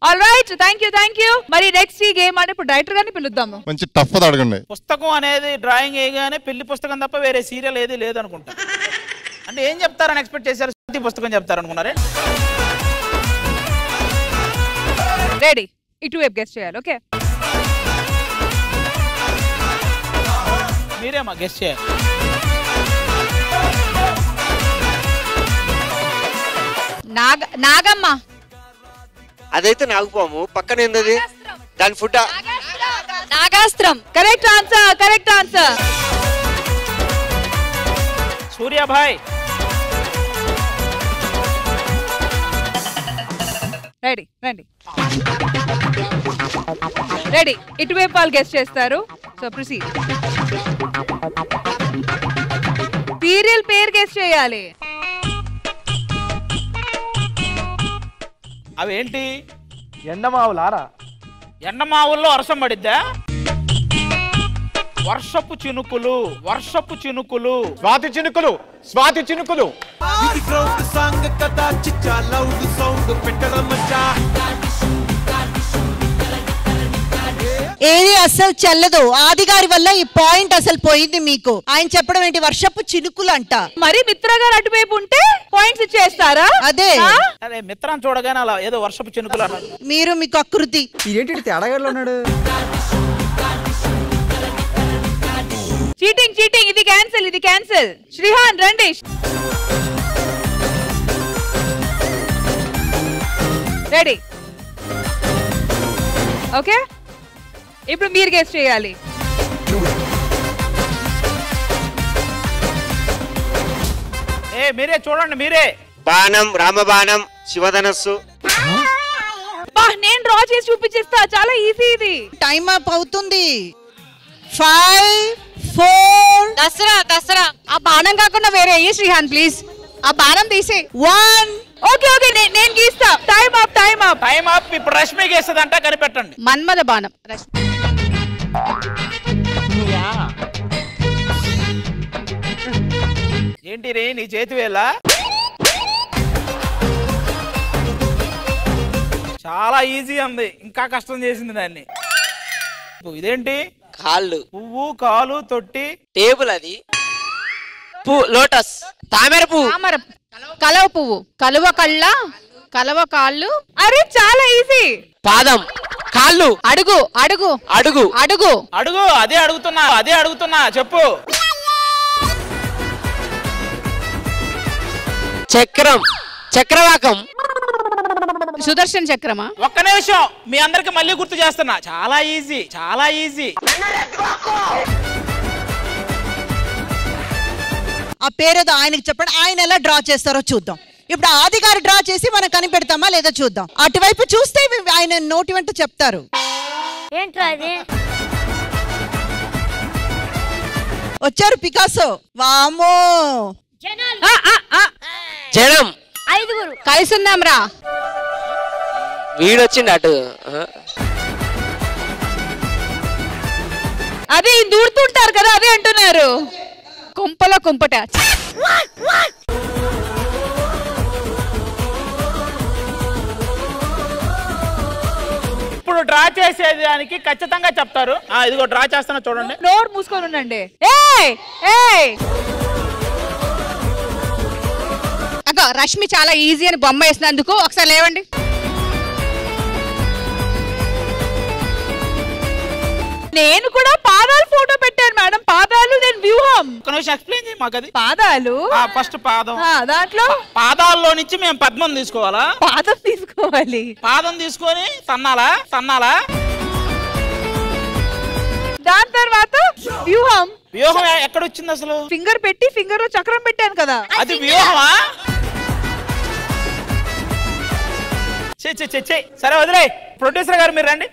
All right, thank you. మరి నెక్స్ట్ ఈ గేమ్ అంటే ఇప్పుడు డైరెక్టర్ గారిని పిలుద్దాము. మంచి టఫ్ అడగండి. పుస్తకం అనేది డ్రాయింగ్ వేయగానే పెళ్లి పుస్తకం తప్ప వేరే సీరియల్ ఏది లేదనుకుంటా. అంటే ఏం చెప్తారని ఎక్స్పెక్ట్ చేశారు? పుస్తకం చెప్తారనుకున్నారే? రెడీ, ఇటువైపు గెస్ట్ చేయాలి. ఓకే, మీరేమా గెస్ట్ చేయాలి. నాగమ్మ. అదైతే నాగుపాము. పక్కన ఏందది? దాని ఫుడ్ నాగాస్త్రం. Correct answer, correct answer. Suryabhai. Ready, రండి. రెడీ. ఇటువైపు వాళ్ళు గెస్ట్ చేస్తారు. So proceed. సీరియల్ పేరు గెస్ట్ చేయాలి. అవేంటి? ఎండమావులారా. ఎండమావుల్లో వర్షం పడిద్దా? వర్షపు చినుకులు, వర్షపు చినుకులు, స్వాతి చినుకులు, స్వాతి చినుకులు. ఏది అస్సలు చెల్లదు. ఆది గారి వల్ల ఈ పాయింట్ అసలు పోయింది మీకు. ఆయన చెప్పడం ఏంటి? వర్షపు చినుకులు అంట. మరి మిత్ర గారు అటువైపు ఉంటే పాయింట్స్ ఇచ్చేస్తారా? అదే అదే మిత్రాన్ని చూడగానే అలా ఏదో వర్షపు చినుకులు అన్నారు. మీరు మీకు అకృతి. ఇదేంటి తేడాగాడులో ఉన్నాడు? Cheating, cheating. ఇది క్యాన్సిల్, ఇది క్యాన్సిల్. శ్రీహాన్ రండి. రెడీ. ఓకే, ఇప్పుడు మీరు గెస్ట్ చేయాలి. మీరే చూడండి, మీరే. బాణం, రామబాణం, శివధనస్సు. నేను డ్రా చేసి చూపించేస్తా. చాలా ఈజీ ఇది. టైం అప్ అవుతుంది. 5 4 దసరా దసరా. ఆ బాణం కాకుండా వేరే శ్రీహాన్ ప్లీజ్. ఆ బాణం తీసే. 1. ఓకే ఓకే, నేను గీస్తా. Time up, time up, time up. ఇప్పుడు రష్మి గీస్తుందంట, కనిపెట్టండి. మన్మథ బాణం. ఏంటి రే నీ చేతి వేళ? చాలా ఈజీ ఉంది, ఇంకా కష్టం చేసింది దాన్ని. ఇదేంటి? కాళ్ళు. పువ్వు, కాలు, తొట్టి, టేబుల్. అది లోటస్, తామర పువ్వు. కలవ పువ్వు, కలువ కళ్ళ, కలవ కాళ్ళు. అరే చాలా ఈజీ. పాదం, కాళ్ళు, అడుగు, అడుగు, అడుగు, అడుగు, అడుగు. అదే అడుగుతున్నా, అదే అడుగుతున్నా, చెప్పు. చక్రం, చక్రవాకం. సుదర్శన చక్రమా? ఒక్క నిమిషం, మీ అందరికి మళ్ళీ గుర్తు చేస్తున్నా. చాలా ఈజీ, చాలా ఈజీ. ఆ పేరేదో ఆయనకి చెప్పండి. ఆయన ఎలా డ్రా చేస్తారో చూద్దాం. ఇప్పుడు ఆది గారు డ్రా చేసి మనం కనిపెడతామా లేదో చూద్దాం. అటువైపు చూస్తే ఆయన నోటి వెంట చెప్తారు. ఏంట్రా అది? వచ్చారు పికాసో. వామ్మో. జనం. 5 కలిసిందాం రా. వీడొచ్చిండు అటు. అదే దూరుతుంటారు కదా, అదే అంటున్నారు. కుంపలో కుంపట. ఇప్పుడు డ్రా చేసేదానికి ఖచ్చితంగా చెప్తారు. ఇదిగో డ్రా చేస్తున్నా చూడండి. నోరు మూసుకొని ఉండండి. అగో రష్మి చాలా ఈజీ అని బొమ్మ వేసినందుకు ఒకసారి లేవండి. నేను కూడా పాదాలు ఫోటో పెట్టాను మేడం. పాదాలు, నేను వ్యూహం. ఒక నిమిషం ఎక్స్ప్లెయిన్ చేయి మాకు. అది పాదాలు. ఫస్ట్ పాదం. దాంట్లో పాదాల్లో నుంచి మేము పద్మం తీసుకోవాలా? పాదం తీసుకోవాలి. పాదం తీసుకొని తన్నాలా, తన్నాలా. దాని తర్వాత వ్యూహం. వ్యూహం ఎక్కడ వచ్చింది అసలు? ఫింగర్ పెట్టి ఫింగర్ లో చక్రం పెట్టాను కదా, అది వ్యూహమా? సరే వదిలే. ప్రొడ్యూసర్ గారు మీరు రండి.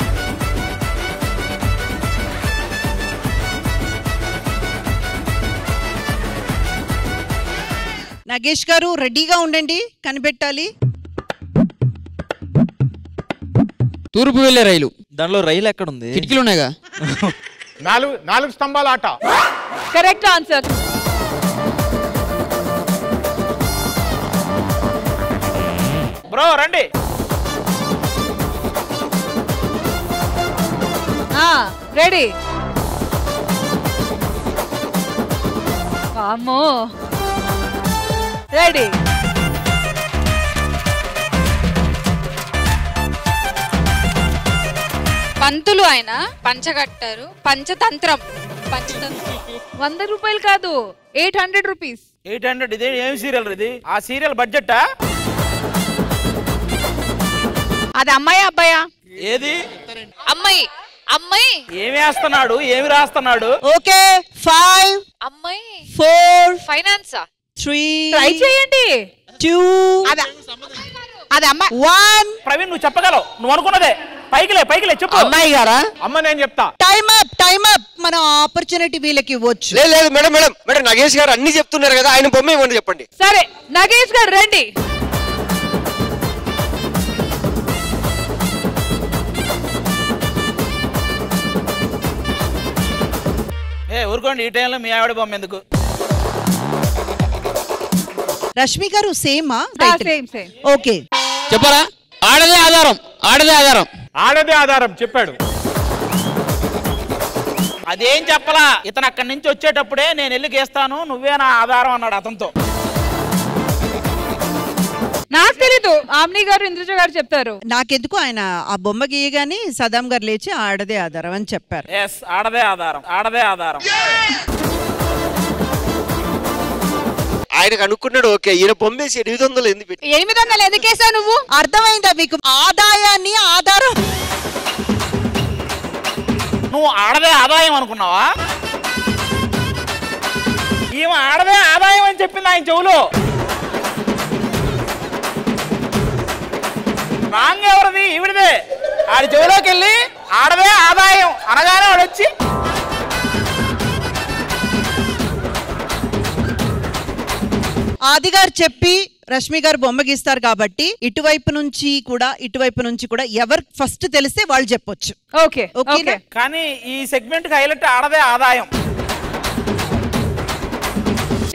నాగేష్ గారు రెడీగా ఉండండి, కనిపెట్టాలి. తూర్పు వెళ్ళే రైలు. దానిలో రైలు ఎక్కడ ఉంది? కిటికీలు ఉన్నాయిగా. 4 స్తంభాల ఆట. Correct answer. బ్రో రండి. రెడీ. అమ్మో. రెడీ. పంతులు ఆయన పంచగట్టారు. పంచతంత్రం. 100 రూపాయలు కాదు, 800 రూపీస్. 800. ఇదే ఏం సీరియల్ ఇది? ఆ సీరియల్ బడ్జెట్టా? అది అమ్మాయి అబ్బాయా? ఏది? అమ్మాయి. అమ్మాయి ఏమి వేస్తున్నాడు, ఏమి రాస్తున్నాడు? ఓకే 5 అమ్మాయి 4 ఫైనాన్సా 3 ట్రై చేయండి 2 అది అమ్మ 1 ప్రవీణ్ నువ్వు చెప్పగలవు, నువ్వు అనుకున్నదే. పైకిలే చెప్పు. అమ్మాయి గారా? అమ్మ నేను చెప్తా. టైం అప్ మన ఆపర్చునిటీ వీళ్ళకి ఇవ్వచ్చు. లేదు మేడం నగేష్ గారు అన్ని చెప్తున్నారు కదా, ఆయన బొమ్మ ఇవ్వండి చెప్పండి. సరే నగేష్ గారు రండి. ఊరుకోండి, ఈ టైంలో మీ ఆవిడ బొమ్మ ఎందుకు? రష్మి గారు సేమా? సేమ్ ఓకే చెప్పరా? ఆడదే ఆధారం చెప్పాడు. అదేం చెప్పలా. ఇతను అక్కడి నుంచి వచ్చేటప్పుడే నేను వెళ్ళి గీస్తాను, నువ్వే నా ఆధారం అన్నాడు అతనితో. నాకు తెలీదు, ఆమ్ని గారు ఇంద్రజ గారు చెప్తారు. నాకెందుకు ఆయన ఆ బొమ్మ గీయగానే సదాం గారు లేచి ఆడదే ఆధారం అని చెప్పారు. ఆడదే ఆధారం. ఆయనకు అనుకున్నాడు, ఓకే ఈయన బొమ్మేసి 800 ఎందుకు పెట్టి 800 ఎందుకు వేసావు నువ్వు? అర్థమైందా మీకు? ఆదాయాన్ని ఆధారం. నువ్వు ఆడదే ఆదాయం అనుకున్నావా? ఈమె ఆడదే ఆదాయం అని చెప్పింది ఆయన చెవులో. రాంగ్ ఎవరిది? ఈవిడిదే. ఆడి చెవులోకి వెళ్ళి ఆడదే ఆదాయం అనగానే వాడు వచ్చి ఆది గారు చెప్పి రష్మి గారు బొమ్మ గీస్తారు కాబట్టి ఇటువైపు నుంచి కూడా ఎవరు ఫస్ట్ తెలిస్తే వాళ్ళు చెప్పొచ్చు. ఓకే కానీ ఈ సెగ్మెంట్ కి హైలైట్ ఆడదే ఆదాయం.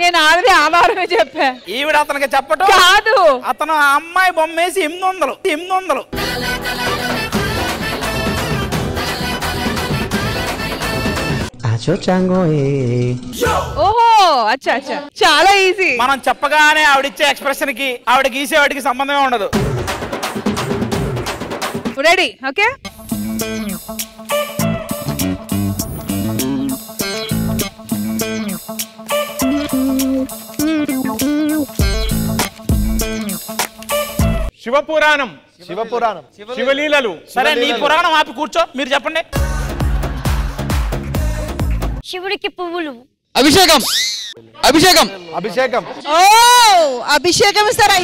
నేను ఆడదే ఆధారమే చెప్పా. ఈవిడ అతనికి చెప్పటం కాదు, అతను ఆ అమ్మాయి బొమ్మ వేసి 800. ఓహో అచ్చా చాలా ఈజీ. మనం చెప్పగానే ఆవిడిచ్చే ఎక్స్ప్రెషన్ కి ఆవిడ గీసేవాడికి సంబంధమే ఉండదు. రెడీ? ఓకే శివపురాణం, శివలీలలు. సరే నీ పురాణం ఆపి కూర్చో, మీరు చెప్పండి. శివుడికి పువ్వులు. అభిషేకం. ఓ అభిషేకం ఇస్తారు.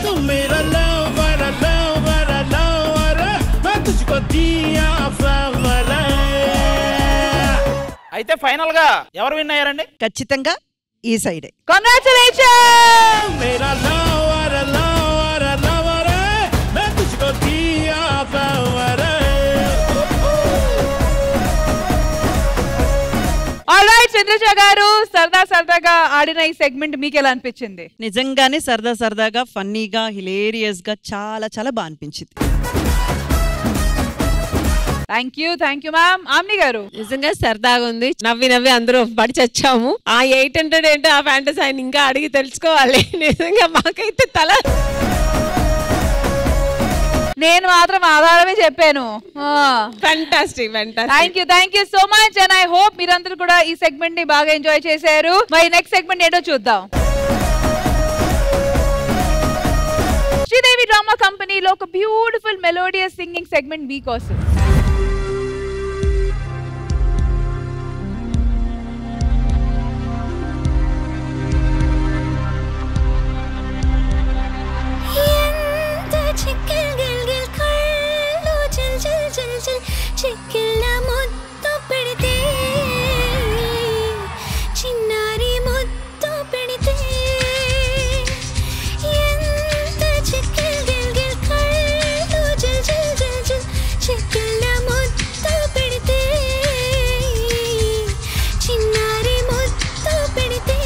అయితే ఫైనల్ గా ఎవరు విన్ అయ్యారండి? ఖచ్చితంగా ఈ సైడే. ఆల్రైట్ చంద్రజ గారు, సరదాగా ఆడిన ఈ సెగ్మెంట్ మీకు ఎలా అనిపించింది? నిజంగానే సరదాగా ఫన్నీగా హిలేరియస్ గా చాలా బాగా అనిపించింది. Thank you ma'am. ఆమ్ని గారు నిజంగా సరదాగా ఉంది. నవ్వి అందరూ పడి చచ్చాము. ఆ 800 ఏంటో ఆ ఫ్యాంటసీ ఆయన ఇంకా అడిగి తెలుసుకోవాలి. నిజంగా మాకైతే నేను మాత్రం ఆధారమే చెప్పాను. Fantastic. Thank you so much. And I hope మీరందరూ కూడా ఈ సెగ్మెంట్ ని బాగా ఎంజాయ్ చేశారు. మరి నెక్స్ట్ సెగ్మెంట్ ఏంటో చూద్దాం. శ్రీదేవి డ్రామా కంపెనీలో ఒక బ్యూటిఫుల్ మెలోడియస్ సింగింగ్ సెగ్మెంట్ మీకోసం. చిక్కిళ్ళ ముద్దు పెడితే చిన్నారి ముద్దు పెడితే ఎంత చిక్కిల్ కళ్ళు జల్ చిక్కిళ్ళ ముద్దు పెడితే చిన్నారి ముద్దు పెడితే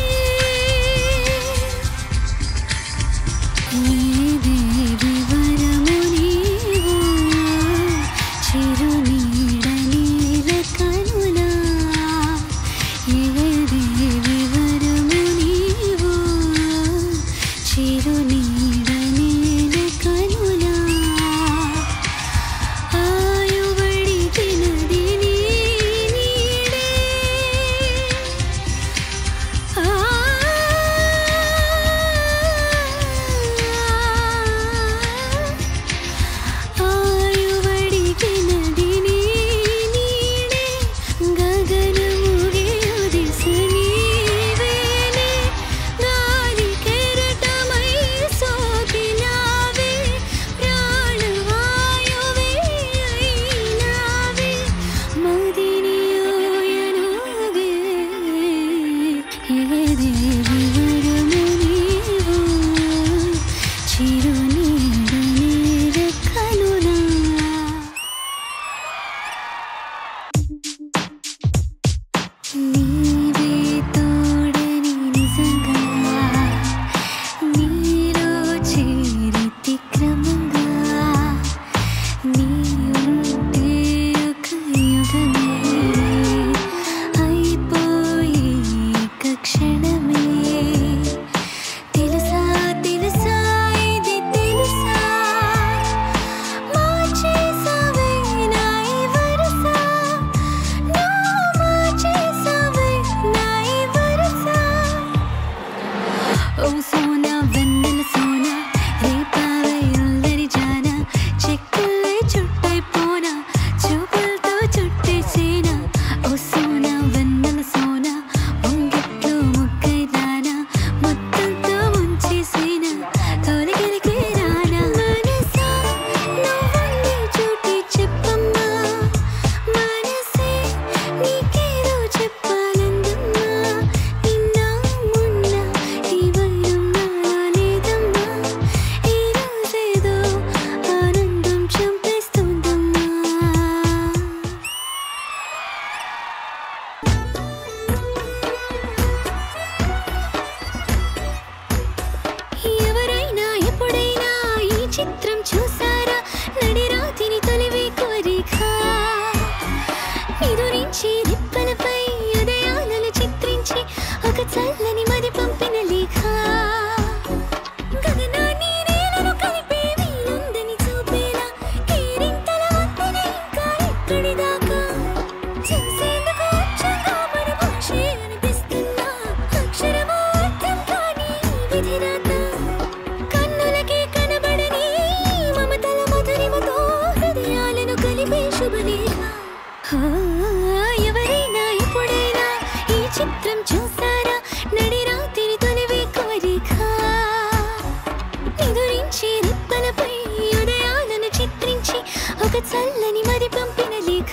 చల్లని మరి పంపిన లేఖ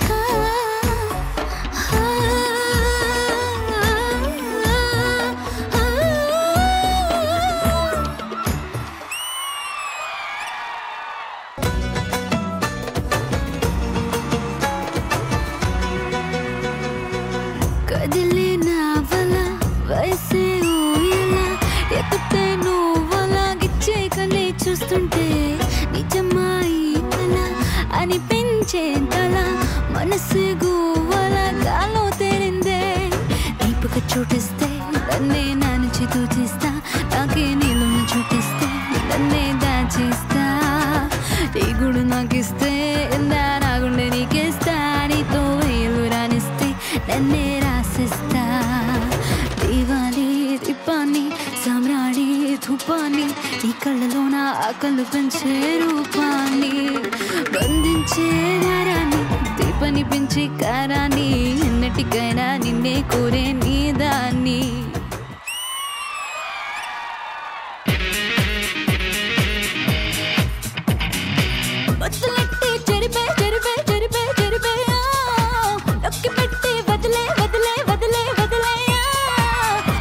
కదిలే నావల వయసే ఊయలా ఎత్తుతే నువ్వలా గిచ్చే కనే చూస్తుంటే నిజమా ఈ కల అనిపించేంతలా మనసు గువ్వలా గాలో తేలిందే దీపక చూటిస్తే నన్నే నా నుంచి దూచిస్తా నాకే నీళ్ళను చూపిస్తే నన్నే దాచేస్తా ఈ గుడు నాకిస్తే నా గుండె నీకేస్తా నీతో వేలు రానిస్తే నన్నే రాసిస్తా దీవాలి దీపాన్ని సామ్రాణి ధూపాన్ని నీ కళ్ళలో నా ఆకలు పెంచే రూపాన్ని బంధించే దారాన్ని దీపని పెంచే కారాన్ని ఎన్నటికైనా నిన్నే కోరే నీ దాన్ని బతులెట్టి చెరిపే చెరిపే చెరిపే చెరిపే నొక్కి పెట్టి వదిలే వదిలే వదిలే వదిలే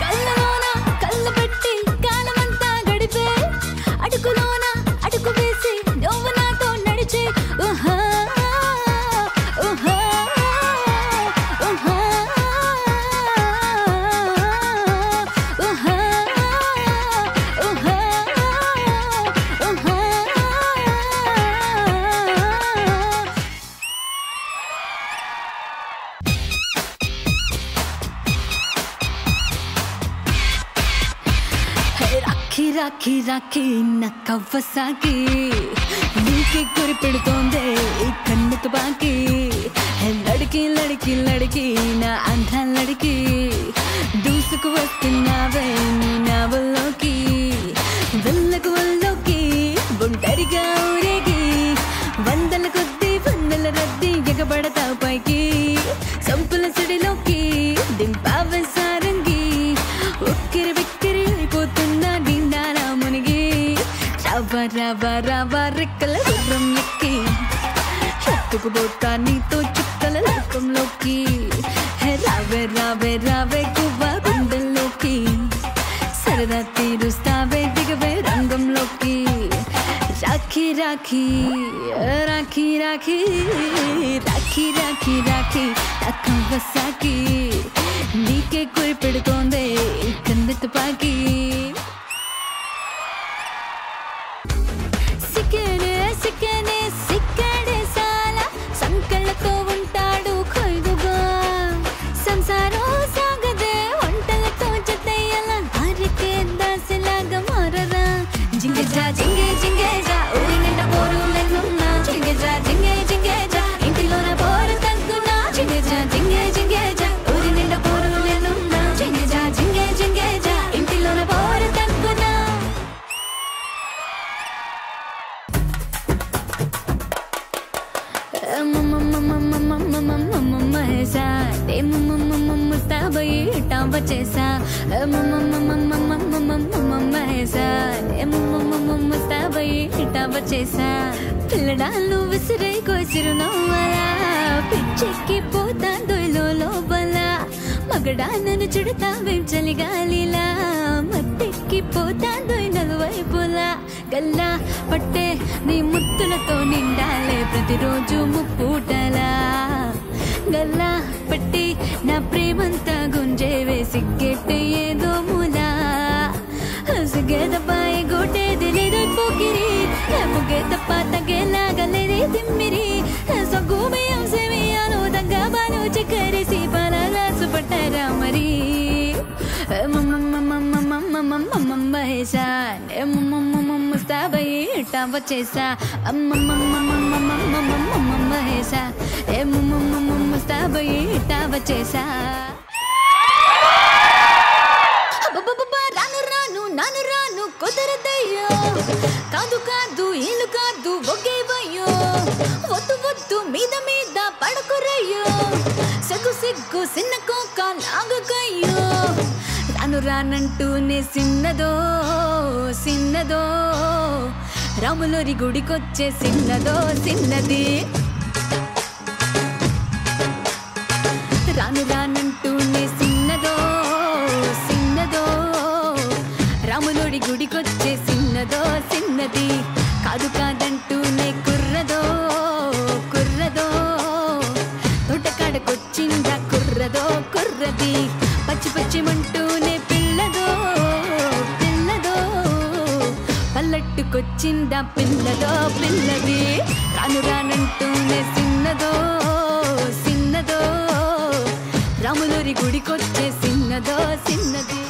కళ్ళలోన కళ్ళు పెట్టి కాలమంతా గడిపే అడుగులోన అడుగు వేసి నువ్వు నాతో నడిచే ఊహా ఊహా ఊహా ఊహా ఊహా ఊహా రాఖీ రాఖీ రాఖీ నా కవ్వసాకి నీకే గురి పెడుతోందే ఈ కన్నుకు బాకి లడికి లడికి లడికి నా అంధ లడికి దూసుకు వస్తున్నావే నీ నావల్లోకి వెళ్ళకు వల్లోకి ఒంటరిగా ఊరేగి వందల కొద్ది వందల రద్దీ ఎగబడతావు పైకి సంపుల సిడిలోకి దింపావే సారంగి ఉక్కిరి బిక్కిరి అయిపోతున్నా నిండారా మునిగి రవ రవ రవ రెక్కల గుర్రం ఎక్కి ఎత్తుకుపోతా నీతో చుక్కల లోకంలోకి రావే రావే రావే గువ్వ గుండెల్లోకి సరదా తీరుస్తావే దిగవే రంగంలోకి రాఖీ రాఖీ రాఖీ రాఖీ రాఖీ రాఖీ రాఖీ కవ్వసాకి నీకే కురి పెడుతోందే కంది తుపాకి సిక్కడే సిక్కడే సిక్కడే సాలా సంకళ్ళతో ఉంటాడు ఖైదుగా సంసారం సాగదే వంటలతో జతయ్యల భార్యకే దాసిలాగా మారరా జింగజా జింగే జింగేజా ఊరి నిండా పోరులెన్నున్నా జింగజా జింగే జింగేజా ఇంటిలోన పోరు తగ్గునా జింగజా జింగే జింగేజా ఊరి నిండా పోరులెన్నున్నా జింగజా జింగే జింగేజా ఇంటిలోన పోరు తగ్గునా చేసా పిల్లడాలు విసిరే కోసిరునవ్వలా పిచ్చెక్కి పోతా దొయ్లో లోపల మగడా నన్ను చుడతా వెంచలి గాలిలా మత్తెక్కి పోతా దొయ్ నలువైపులా గల్లా పట్టే నీ ముత్తులతో నిండాలే ప్రతిరోజు ముప్పూటలా గల్లా పట్టి నా ప్రేమంతా గుంజేవే సిగ్గెట్టు ఏదో మూలా సిగ్గేదపాయి గోటేది లేదో పోకిరి ముగ్గే తప్ప తగ్గేలాగలేదే తిమ్మిరి సగ్గు బియ్యం సేమియాను దగ్గబాను చక్కరేసి పలాసు పట్టారా మరి ముస్తాబయ్యి టవ చేసా ముస్తాబయ్యి టవ చేసా రాను రాను నాను రాను కుదరదయ్యో కాదు కాదు ఇల్లు కాదు ఒకేవయ్యో వద్దు వద్దు మీద మీద పడకురయ్యో సిగ్గు సిగ్గు సిన్న కోక లాగకయ్యో రాను రానంటూనే సిన్నదో సిన్నదో రాములోరి గుడికొచ్చే సిన్నదో సిన్నది పిల్లది కాదు కాదంటూనే కుర్రదో కుర్రదో తోటకాడకొచ్చిందా కుర్రదో కుర్రది పచ్చి పచ్చిమంటూనే పిల్లదో పిల్లదో పల్లట్టుకొచ్చిందా పిల్లదో పిల్లది రాను రానంటూనే సిన్నదో సిన్నదో రాములూరి గుడికొచ్చే సిన్నదో సిన్నది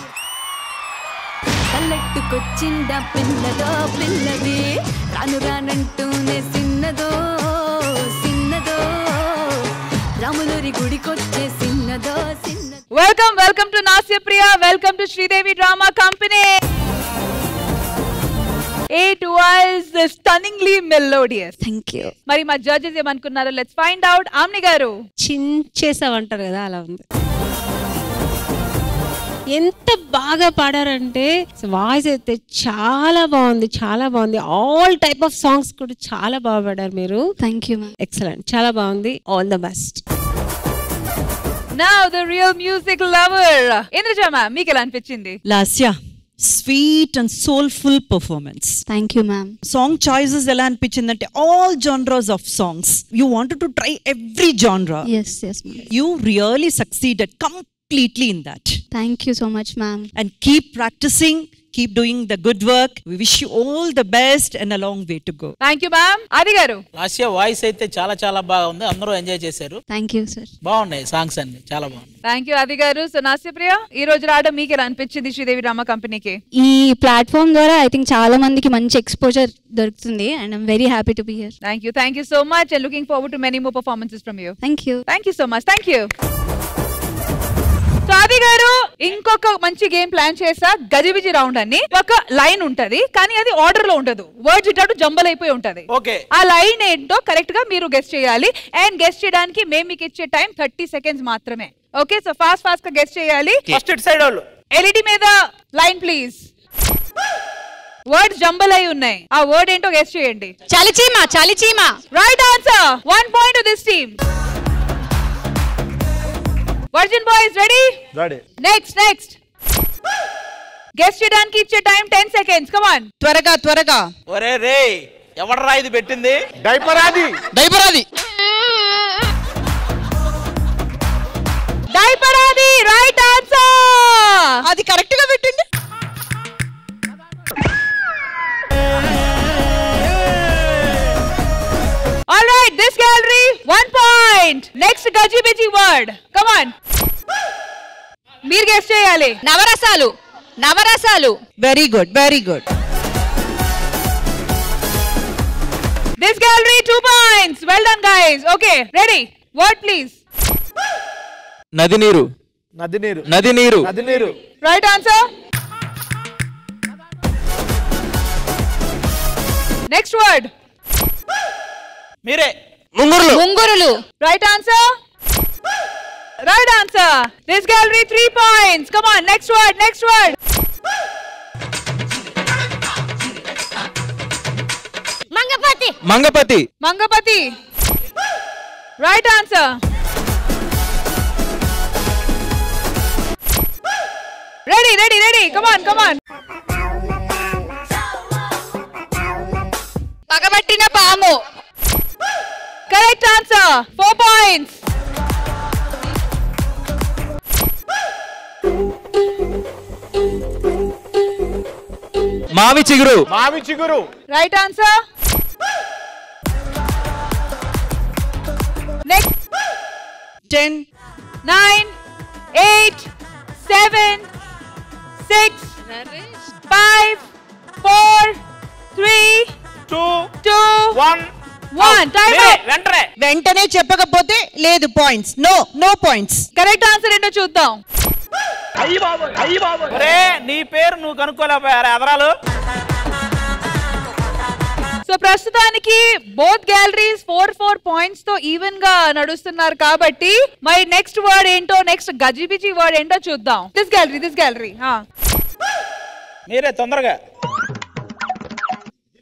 పల్లట్టుకొచ్చిందా పిల్లదో పిల్లది రాను రానంటూనే సిన్నదో సిన్నదో రాములూరి గుడికొచ్చే సిన్నదో సిన్నదో. Welcome to Nasya Priya, welcome to Sridevi drama company. It was stunningly melodious. Thank you. మరి మా జడ్జెస్ ఏమనుకున్నారో లెట్స్ ఫైండ్ అవుట్. ఆమ్ని గారు చించేసావంటారు కదా, అలా ఉంది. ఎంత బాగా పాడారంటే వాయిస్ అయితే చాలా బాగుంది, చాలా బాగుంది. ఆల్ టైప్ ఆఫ్ సాంగ్స్ కూడా చాలా బాగా పాడారు మీరు. Thank you ma'am. ఎక్సలెంట్, చాలా బాగుంది. All the best. Now the real music lover. Indraja ma'am, మీకు ఎలా అనిపించింది? Lasya, sweet and soulful performance. Thank you ma'am. Song choices ఎలా అనిపించిందంటే all genres of songs you wanted to try every genre. Yes ma'am. You really succeeded completely in that. Thank you so much ma'am. And keep practicing, keep doing the good work. We wish you all the best and a long way to go. Thank you ma'am. ఆది గారు, Lasya voice అయితే చాలా చాలా బాగుంది, అందరూ enjoy చేశారు. Thank you sir. బాగున్నాయి songs అన్ని, చాలా బాగుంది. థ్యాంక్ యూ ఆది గారు. సో నాస్య ప్రియ, ఈ రోజు రావడం మీకు ఎలా అనిపించింది శ్రీదేవి డ్రామా కంపెనీకి? ఈ ప్లాట్ఫామ్ ద్వారా ఐ థింక్ చాలా మందికి మంచి ఎక్స్పోజర్ దొరుకుతుంది and I'm very happy to be here. Thank you so much and looking forward to many more performances from you. Thank you so much. Thank you. So ఆది గారు, ఇంకొక మంచి game plan చేసా. గజిబిజి round అని ఒక line ఉంటది, కానీ అది ఆర్డర్ లో ఉండదు, వర్డ్స్ ఇటు జంబల్ అయిపోయి ఉంటది. ఓకే, ఆ లైన్ ఏంటో కరెక్ట్ గా మీరు గెస్ట్ చేయాలి. అండ్ గెస్ట్ చేయడానికి మేము మీకు ఇచ్చే టైం 30 సెకండ్స్ మాత్రమే. ఓకే, సో ఫాస్ట్ గా గెస్ట్ చేయాలి. ఫస్ట్ ఇట్ సైడ్ వాళ్ళు ఎల్ఈడి మీద లైన్ ప్లీజ్. వర్డ్స్ జంబల్ అయి ఉన్నాయి, ఆ వర్డ్ ఏంటో గెస్ట్ చేయండి. చలిచీమ, చలిచీమ. Right answer. 1 point to this team. Virgin boys ready? Ready. Next. Guess చేయడానికి ఇచ్చే టైం 10 seconds. Come on. త్వరగా. ఒరే రే, ఎవడరా ఇది పెట్టింది? డైపరాది. డైపరాది రైట్ ఆన్సర్. అది కరెక్ట్ గా పెట్టండి. All right, this gallery 1 point. Next gajibiji word. Come on. మీరు గెస్ చేయాలి. నవరసాలు. Very good. This gallery 2 points. Well done guys. Okay, ready? Word please. నది నీరు. Right answer. Next word. మీరే. ముంగురులు. Right answer. This gallery 3 points. Come on, next word. Mangapati. Right answer. Ready. Come on. పగబట్టిన పాము. Correct answer. 4 points. మావి చిగురు. Right answer. Next. 10, 9, 8, 7, 6, 5, 4, 3, 2, 1. Time out. వెంటనే చెప్పకపోతే లేదు points. No points. Correct answer ఏంటో చూద్దాం. ఒరే, నీ పేరు నువ్వు కనుక్కోలేకపోయారా ఎదరాలు? సో ప్రస్తుతానికి బోత్ గ్యాలరీస్ 4 పాయింట్స్ తో ఈవెన్ గా నడుస్తున్నారు కాబట్టి మరి నెక్స్ట్ వర్డ్ ఏంటో, నెక్స్ట్ గజిబిజి వర్డ్ ఏంటో చూద్దాం. This gallery. మీరే తొందరగా.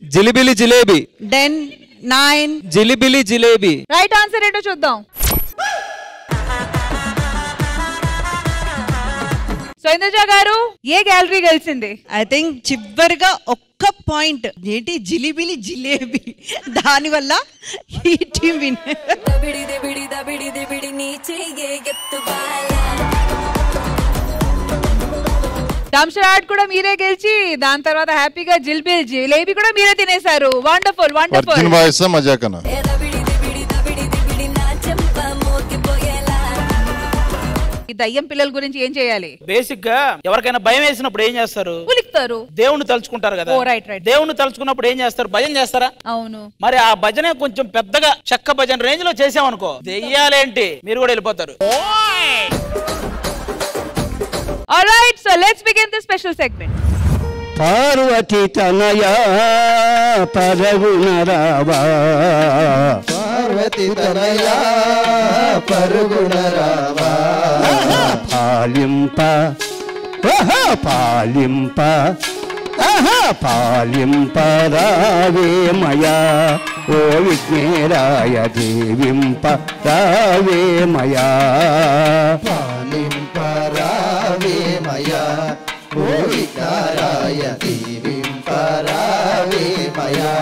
జిలిబిలి జిలేబీ. 10, 9. జిలిబిలి జిలేబీ. రైట్ ఆన్సర్ ఏంటో చూద్దాం. సో ఇంద్రజ గారు ఏ గ్యాలరీ గెలిచింది? ఐ థింక్ చివరిగా ఒక్క పాయింట్ ఏంటి జిలిబిలి జిలేబీ దానివల్ల ఈ టీం విన్. దంషరాట్ కూడా మీరే గెలిచి దాని తర్వాత హ్యాపీగా జిలేబీ కూడా మీరే తినేశారు. Wonderful wonderful. వర్జిన్ వాయిస్ మజాకనా. ఈ దయ్యం పిల్లల గురించి ఏం చేయాలి? బేసిక్ గా ఎవరికైనా భయం వేసినప్పుడు ఏం చేస్తారు? ఉలిక్తారు. దేవుణ్ణి తలుచుకుంటారు కదా. దేవుణ్ణి తలుచుకున్నప్పుడు ఏం చేస్తారు? భజన చేస్తారా? అవును. మరి ఆ భజన కొంచెం పెద్దగా చెక్క భజన రేంజ్ లో చేసామనుకో దెయ్యాలేంటి మీరు కూడా వెళ్ళిపోతారు. Alright, so let's begin the special segment. Parvati తనయా పరుగున రావా, పార్వతి తనయా పరుగున రావా, పాలింప పాలింప పాలింప రావేమయా ఓ విఘ్నేరాయ దేవింప రావేమయా, పాలింప రావేమయా ఓ విఘ్నేరాయ దేవింప రావేమయా.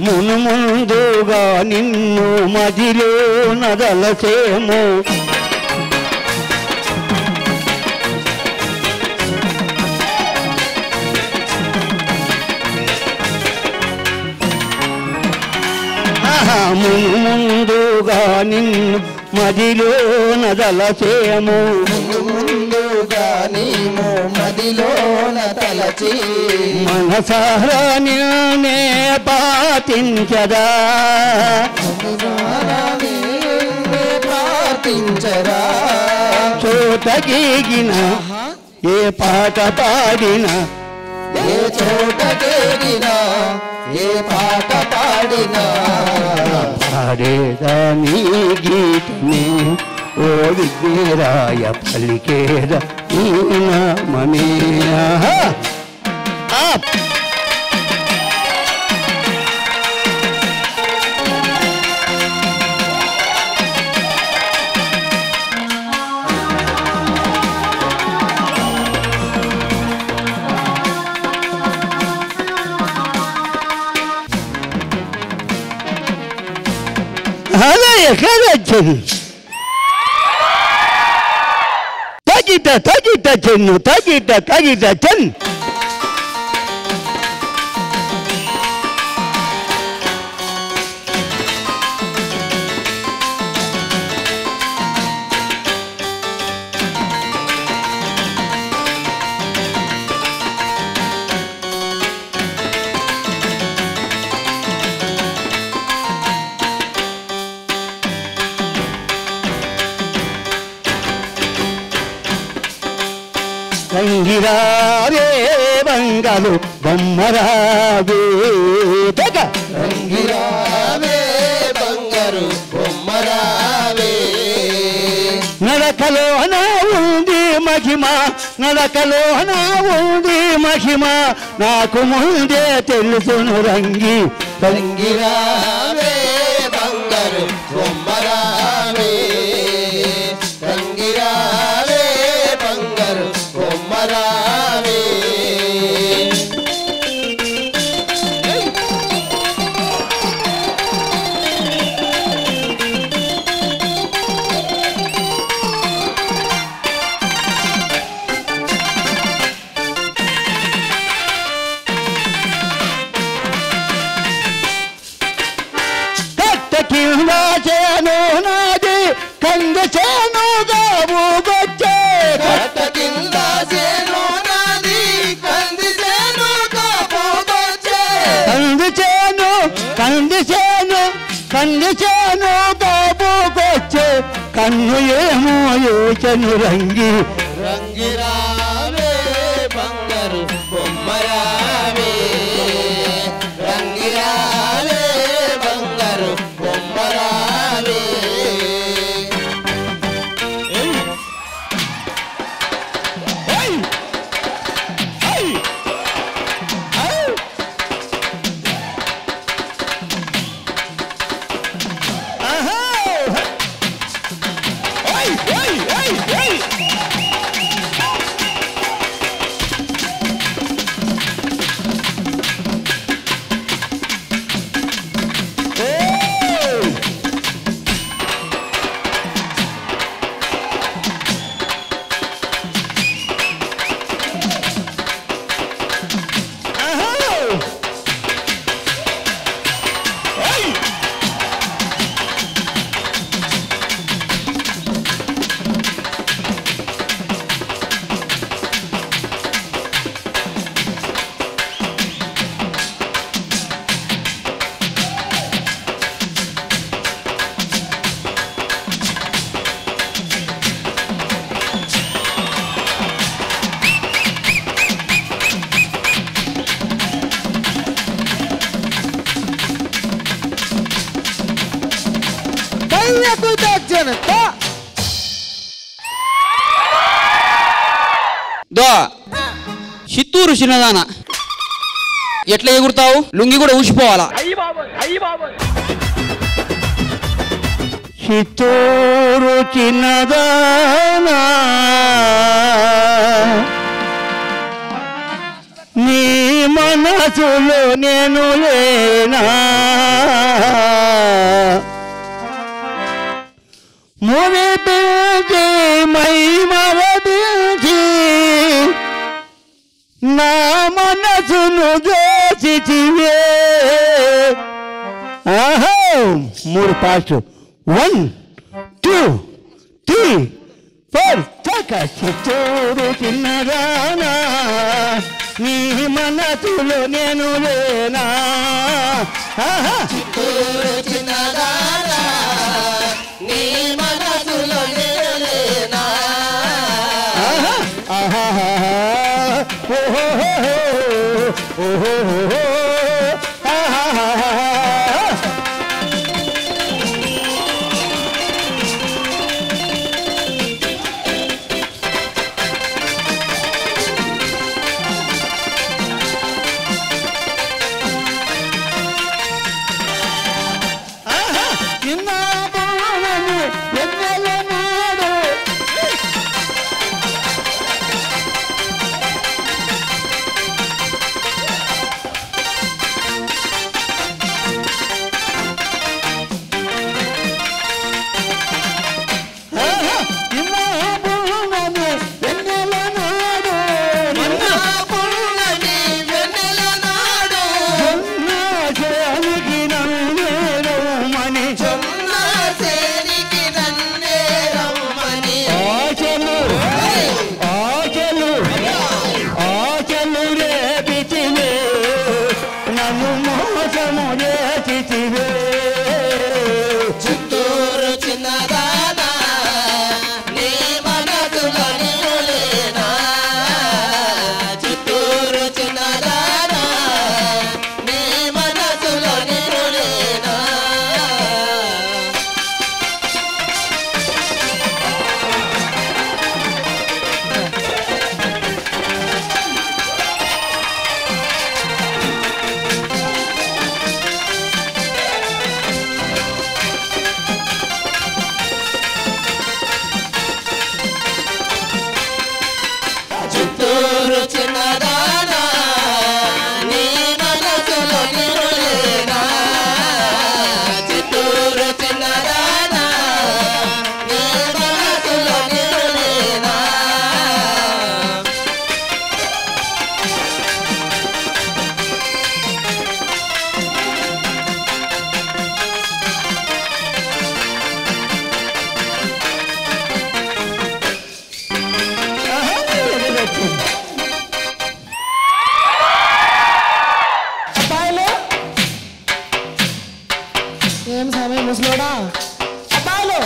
మును ముందుగా నిన్ను మదిలో నదలసేము, మును ముందుగా నిన్ను మదిలో నదలసేము, ముందుగా నీము మదిలో నదలచి మనసారా నిన్నే పాటించదా, పాటించరా చోటగీగిన ఏ పాట పాడినా, ఏ చోటగీగినా ఏ పాట పాడినా పాడేదా నీ గీతనే ఓ విఘ్నేరాయ పలికేదా నీ నామమే. هذا يخرج تجد جن تجد جن రంగిరావే బంగాలు బొమ్మరావే రంగిరావే బంగారు బొమ్మరావే, నడకలోన ఉంది మహిమ నడకలోన ఉంది మహిమ నాకు ముందే తెలుసును రంగి, రంగిరావే బంగారు బొమ్మరావే, రంగిరావే బంగారు బొమ్మరావే. కింద చేను నాది కంద చేను గాబుగొచ్చే, కట్ట కింద చేను నాది కంది చేను గాబుగొచ్చే, కంది చేను గాబుగొచ్చే కన్ను ఏమో యోచను రంగి, రంగిరావే బంగారు బొమ్మరావే, రంగిరావే బంగారు బొమ్మరావే. దో చిత్తూరు చిన్నదాన ఎట్లా ఎగురుతావు? లుంగి కూడా ఊసిపోవాలా? చిత్తూరు చిన్నదానా నీ మనసులో నేను లేనా మురిపించి మై మరపించి నా మనసును దోచితివే. ఆహో 3 పార్ట్స్ 1 2 3 4 చక చిత్తూరు చిన్నదానా నీ మనసులో నేను లేనా. చిత్తూరు చిన్నదానా నీ మనసులో నేను లేనా. ఏం సమయం ముసలోడా అబ్బాయిలు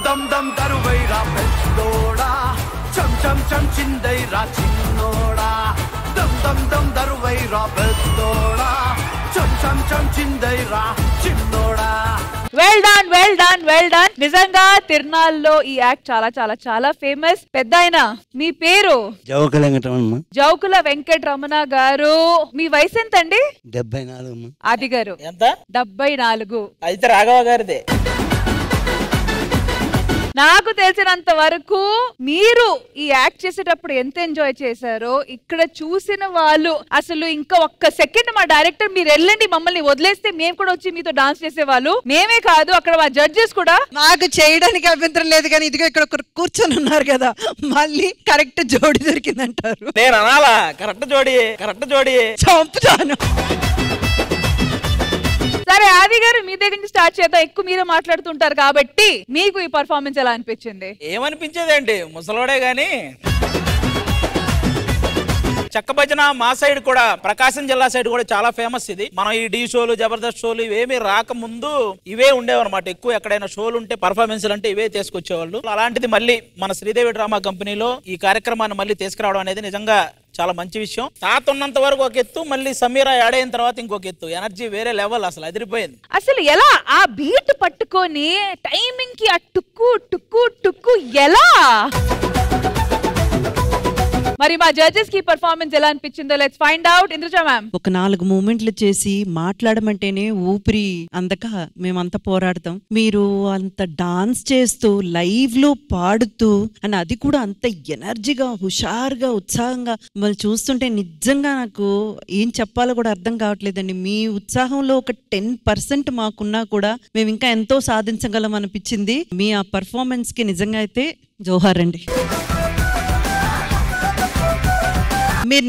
దమ్ దమ్ దరువైరా పెద్దోడా చం చం చం చిందైరా చిన్నోడా దమ్ దమ్ దమ్ దరువైరా పెద్దోడా చం చం చం చిందైరా చిన్నోడా వెల్ డన్. నిజంగా తిరునాళ్ళలో ఈ యాక్ట్ చాలా చాలా చాలా ఫేమస్. పెద్దాయన మీ పేరు? జౌకుల వెంకటరమణ. జౌకుల వెంకటరమణ గారు. మీ వయసు ఎంత అండి? 74. ఆది గారు ఎంత? 74. అయితే రాఘవ గారిదే. నాకు తెలిసినంత వరకు మీరు ఈ యాక్ట్ చేసేటప్పుడు ఎంత ఎంజాయ్ చేశారో ఇక్కడ చూసిన వాళ్ళు అసలు ఇంకా ఒక్క సెకండ్ మా డైరెక్టర్ మీరు వెళ్ళండి మమ్మల్ని వదిలేస్తే మేము కూడా వచ్చి మీతో డాన్స్ చేసేవాళ్ళు. మేమే కాదు అక్కడ మా జడ్జెస్ కూడా. నాకు చేయడానికి అభ్యంతరం లేదు కానీ ఇదిగో ఇక్కడ కూర్చొని ఉన్నారు కదా, మళ్ళీ కరెక్ట్ జోడి దొరికిందంటారు. నేను అనాలా కరెక్ట్ జోడి చంపుతాను. సరే ఆది గారు మీ దగ్గర నుంచి స్టార్ట్ చేద్దాం. ఎక్కువ మీరే మాట్లాడుతుంటారు కాబట్టి మీకు ఈ పర్ఫార్మెన్స్ ఎలా అనిపించింది? ఏమనిపించేదండి, ముసలోడే గాని చెక్క భజన మా సైడ్ కూడా, ప్రకాశం జిల్లా సైడ్ కూడా చాలా ఫేమస్ ఇది. మనం ఈ డి షోలు, జబర్దస్త్ షోలు ఇవేమి రాకముందు ఇవే ఉండేవన్నమాట. ఎక్కువ ఎక్కడైనా షోలు ఉంటే పర్ఫార్మెన్స్లు అంటే ఇవే తీసుకొచ్చేవాళ్ళు. అలాంటిది మళ్ళీ మన శ్రీదేవి డ్రామా కంపెనీలో ఈ కార్యక్రమాన్ని మళ్ళీ తీసుకురావడం అనేది నిజంగా చాలా మంచి విషయం. తాత ఉన్నంత వరకు ఒక ఎత్తు, మళ్ళీ సమీరా యాడ్ అయిన తర్వాత ఇంకొక ఎత్తు. ఎనర్జీ వేరే లెవెల్, అసలు అదిరిపోయింది. అసలు ఎలా ఆ బీట్ పట్టుకొని టైమింగ్ కి ఆ టుక్కు టుక్కు టుక్కు ఎలా? మరి మా జడ్జెస్ కి పర్ఫార్మెన్స్ ఎలా అనిపించిందో let's find out. Indraja ma'am. ఒక 4 మూమెంట్లు చేసి మాట్లాడమంటేనే ఊపిరి అందక మేమంతా పోరాడతాం. మీరు అంత డాన్స్ చేస్తూ లైవ్ లో పాడుతూ అని అది కూడా అంత ఎనర్జీగా, హుషారుగా, ఉత్సాహంగా మిమ్మల్ని చూస్తుంటే నిజంగా నాకు ఏం చెప్పాలో కూడా అర్థం కావట్లేదండి. మీ ఉత్సాహంలో ఒక 10% మాకున్నా కూడా మేము ఇంకా ఎంతో సాధించగలం అనిపించింది. మీ ఆ పర్ఫార్మెన్స్ కి నిజంగా అయితే జోహార్ అండి. మీరు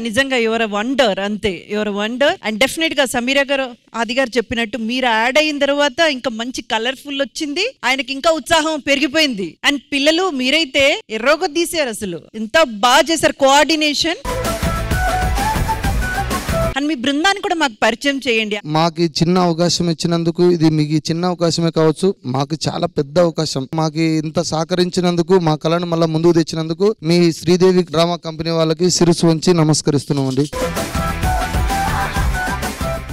నిజంగా యువర్ వండర్, అంతే యువర్ వండర్. అండ్ డెఫినెట్ గా సమీరా గారు, ఆది గారు చెప్పినట్టు మీరు యాడ్ అయిన తర్వాత ఇంకా మంచి కలర్ఫుల్ వచ్చింది, ఆయనకి ఇంకా ఉత్సాహం పెరిగిపోయింది. అండ్ పిల్లలు మీరైతే ఎర్రోగా తీసారు, అసలు ఎంత బాగా చేశారు కోఆర్డినేషన్. అండ్ మీ బృందాన్ని కూడా మాకు పరిచయం చేయండి. మాకు చిన్న అవకాశం ఇచ్చినందుకు, ఇది మీకు చిన్న అవకాశమే కావచ్చు, మాకు చాలా పెద్ద అవకాశం. మాకు ఇంత సహకరించినందుకు, మా కళను మళ్ళీ ముందుకు తెచ్చినందుకు మీ శ్రీదేవి డ్రామా కంపెనీ వాళ్ళకి శిరస్సు వంచి నమస్కరిస్తున్నామండి.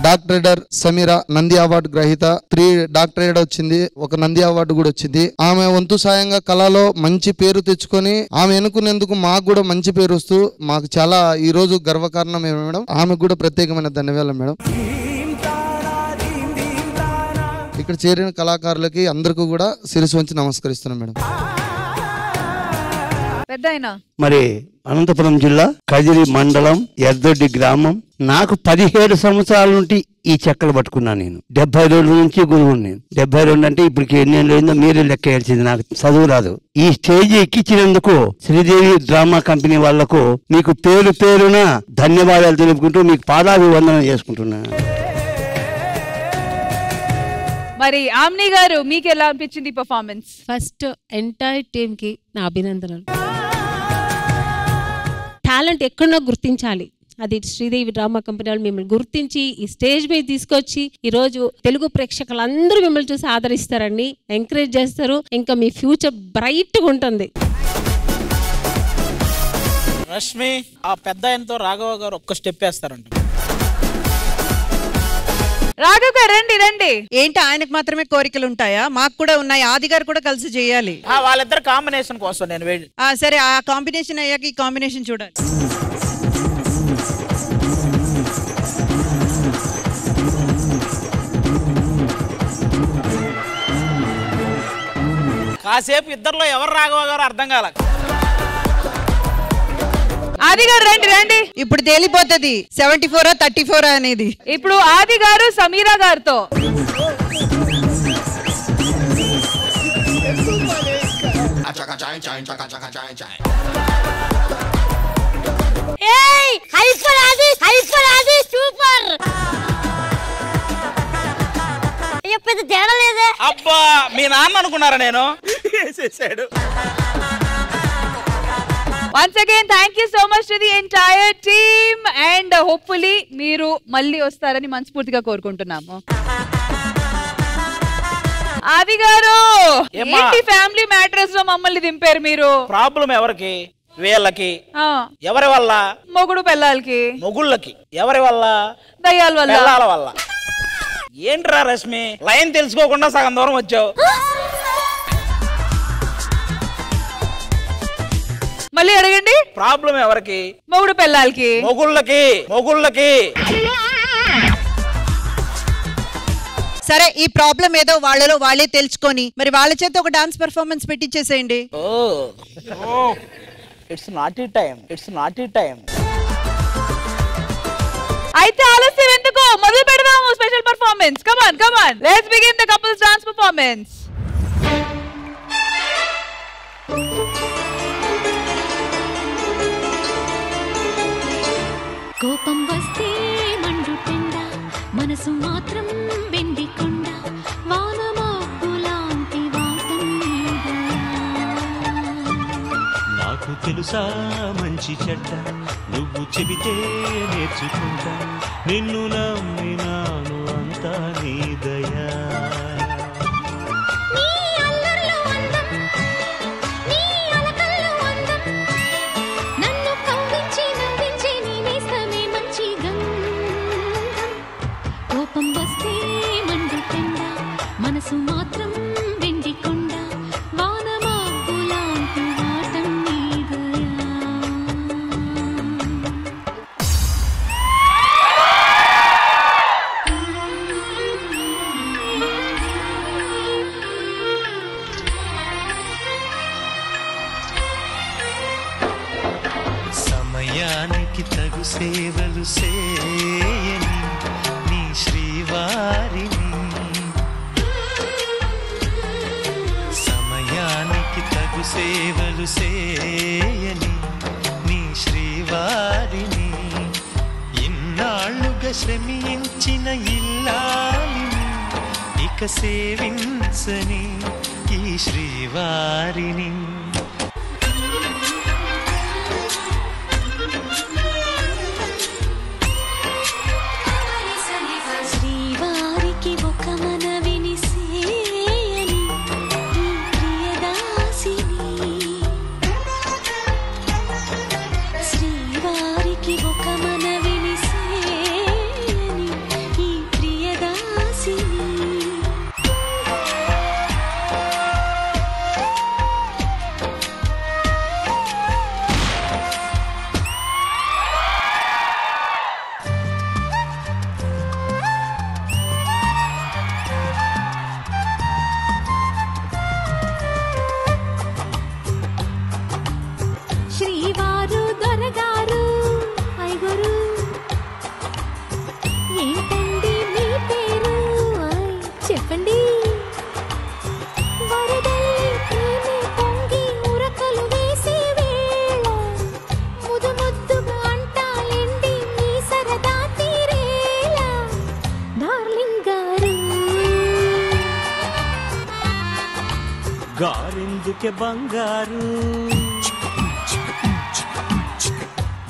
డాక్టరేటర్ సమీరా నంది అవార్డు గ్రహీత, 3 డాక్టరేట్ వచ్చింది, ఒక నంది అవార్డు కూడా వచ్చింది. ఆమె వంతు సాయంగా కళలో మంచి పేరు తెచ్చుకొని ఆమె ఎన్నుకునేందుకు మాకు కూడా మంచి పేరు వస్తూ మాకు చాలా ఈ రోజు గర్వకారణం మేడం. ఆమెకు కూడా ప్రత్యేకమైన ధన్యవాదాలు మేడం. ఇక్కడ చేరిన కళాకారులకి అందరికీ కూడా శిరస్సు వంచి నమస్కరిస్తున్నాం మేడం. మరి అనంతపురం జిల్లా కదిరి మండలం ఎర్దొడ్డి గ్రామం. నాకు 17 సంవత్సరాల నుండి ఈ చెక్కలు పట్టుకున్నా. నేను 72 నుంచి గురువు. నేను 72 అంటే ఇప్పటికి ఎన్ని ఏళ్ళు అయిందో మీరే లెక్క వేయాల్సింది, నాకు చదువు రాదు. ఈ స్టేజ్ ఎక్కించినందుకు శ్రీదేవి డ్రామా కంపెనీ వాళ్లకు మీకు పేరు పేరున ధన్యవాదాలు తెలుపుకుంటూ మీకు పాదాభివందనం చేసుకుంటున్నా. మరి ఆమ్ని గారు మీకు ఎలా అనిపించింది పర్ఫార్మెన్స్? ఫస్ట్ ఎంటైర్ టీమ్ కి నా అభినందనలు. టాలెంట్ ఎక్కడో గుర్తించాలి, అది శ్రీదేవి డ్రామా కంపెనీ వాళ్ళు మిమ్మల్ని గుర్తించి ఈ స్టేజ్ మీద తీసుకొచ్చి ఈరోజు తెలుగు ప్రేక్షకులందరూ మిమ్మల్ని చూసి ఆదరిస్తారండి, ఎంకరేజ్ చేస్తారు. ఇంకా మీ ఫ్యూచర్ బ్రైట్గా ఉంటుంది. రష్మి, ఆ పెద్ద ఆయనతో రాఘవ గారు ఒక్క స్టెప్ వేస్తారంట. రాఘవ్ గారు రండి రండి. ఏంటి ఆయనకు మాత్రమే కోరికలు ఉంటాయా? మాకు కూడా ఉన్నాయి, ఆది గారు కూడా కలిసి చేయాలి. వాళ్ళిద్దరు కాంబినేషన్ కోసం నేను వెయిట్. సరే, ఆ కాంబినేషన్ అయ్యాక ఈ కాంబినేషన్ చూడాలి. కాసేపు ఇద్దరులో ఎవరు రాఘవ గారు అర్థం కాల. ఆది గారు రండి రండి. ఇప్పుడు తేలిపోతుంది 74 34 అనేది. ఇప్పుడు ఆది గారు సమీరా గారితో. పెద్ద తేడా లేదే. అబ్బా, మీ నాన్న అనుకున్నారా నేను? వేసేసాడు. Once again, thank you so much to the entire team and hopefully మీరు మళ్ళీ వస్తారని మనస్ఫూర్తిగా కోరుకుంటున్నాము. ఆది గారు, ఏంటి ఫ్యామిలీ మ్యాటర్స్ లో మమ్మల్ని దింపారు మీరు? ప్రాబ్లం ఎవరికి? వీళ్ళకి. ఎవరి వల్ల? మొగుడు పెళ్ళాలకి. మొగుళ్ళకి. ఎవరి వల్ల? దయ్యాల వల్ల. పెళ్ళాల వల్ల. ఏంట్రా రష్మి, లైన్ తెలుసుకోకుండా సగం దూరం వచ్చావు. మళ్ళీ అడగండి. ప్రాబ్లం ఎవరికి? మొగుడు పెళ్ళాలకి. మొగుళ్ళకి. సరే, ఈ ప్రాబ్లం ఏదో వాళ్ళలో వాళ్ళే తెలుసుకొని మరి వాళ్ళ చేత ఒక డాన్స్ పెర్ఫార్మెన్స్ పెట్టించేసేయండి. It's naughty time. అయితే ఆలస్యం ఎందుకు, మొదలు పెడదాము special performance. Come on let's begin the couples dance performance. కోపం వస్తే మండుటెండ, మనసు మాత్రం వెండికొండ, వానమబ్బులాంటి వాటం మీద. నాకు తెలుసా మంచి చెడ్డ, నువ్వు చెబితే నేర్చుకుంటా, నిన్ను నమ్మినాను అంతా నీ దయా. కోపం వస్తే మండుటెండ, మనసు మాత్రం వెండికొండ, వానమబ్బులాంటి వాటం మీదయా. సమయానికి తగు సేవలు చేయని నీ శ్రీవారిని, సమయానికి తగు సేవలు చేయని నీ శ్రీవారిని, ఇన్నాళ్ళుగా శ్రమించిన ఇల్లాలిని ఇక సేవించని ఈ శ్రీవారిని. శ్రీవారికి ఒక మనవిని సేయని ఈ ప్రియదాసిని, శ్రీవారికి ఒక మనవిని సేయని ఈ ప్రియదాసిని. శ్రీవారు దొరగారు ఐగోరు, ఏంటండి మీ పేరు చెప్పండి. వరదల్లి ప్రేమే పొంగి ఉరకలు వేసే వేళ, ముదు ముద్దుగా అంటాలండి మీ సరదా తీరేలా. డార్లింగ్ గారు గారెందుకే బంగారు,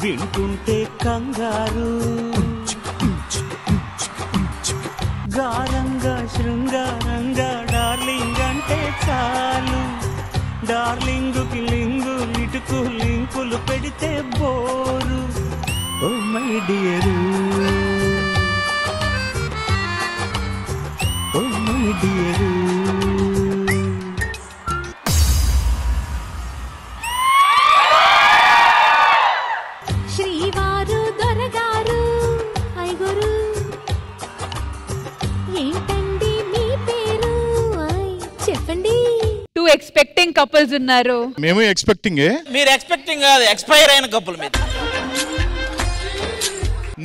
వింటుంటే కంగారు, గారంగా శృంగారంగా డార్లింగ్ అంటే చాలు, డార్లింగుకి లింగు ఇటుకు లింకులు పెడితే bore. Oh my dear, oh my dear. శ్రీవారు దొరగారు ఐగోరు, ఏంటండి మీ పేరు చెప్పండి. టూ ఎక్స్పెక్టింగ్ కపుల్స్ ఉన్నారు. మేము ఎక్స్పెక్టింగ్. మీరు ఎక్స్పెక్టింగ్ కాదు, ఎక్స్పైర్ అయిన కప్పుల మీద.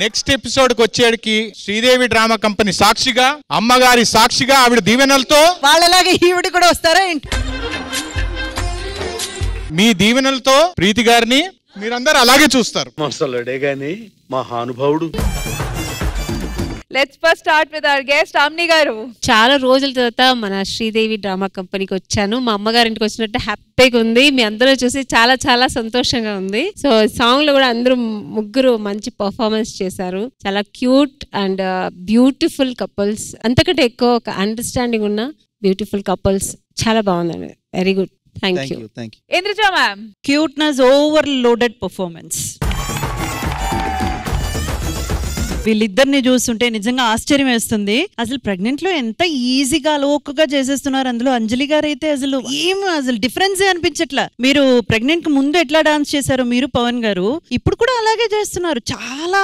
నెక్స్ట్ ఎపిసోడ్ కి వచ్చేడికి శ్రీదేవి డ్రామా కంపెనీ సాక్షిగా, అమ్మగారి సాక్షిగా ఆవిడ దీవెనలతో, వాళ్ళలాగే ఈవిడ కూడా వస్తారా ఏంటి? మీ దీవెనలతో ప్రీతి గారిని మీరందరూ అలాగే చూస్తారు. మసలుడే గాని మహానుభావుడు. Let's first start with our guest Amni గారు. చాలా రోజుల తర్వాత మన శ్రీదేవి డ్రామా కంపెనీకి వచ్చాను. మా అమ్మగారింటికి వచ్చినట్టు హ్యాపీగా ఉంది. మీ అందరూ చూసి చాలా చాలా సంతోషంగా ఉంది. సో సాంగ్ లో కూడా అందరూ ముగ్గురు మంచి పర్ఫార్మెన్స్ చేశారు. చాలా క్యూట్ అండ్ బ్యూటిఫుల్ కపుల్స్. అంతకంటే ఎక్కువ ఒక అండర్స్టాండింగ్ ఉన్న బ్యూటిఫుల్ కపుల్స్. చాలా బాగుందండి. Very good. Thank you. Indraja ma'am. Cuteness overloaded performance. వీళ్ళిద్దరిని చూస్తుంటే నిజంగా ఆశ్చర్యం వేస్తుంది. అసలు ప్రెగ్నెంట్ లో ఎంత ఈజీగా లోకుగా చేసేస్తున్నారు. అందులో అంజలి గారు అయితే అసలు డిఫరెన్స్ అనిపించట్లా. మీరు ప్రెగ్నెంట్ కు ముందు ఎట్లా డాన్స్ చేశారు మీరు పవన్ గారు, ఇప్పుడు కూడా అలాగే చేస్తున్నారు. చాలా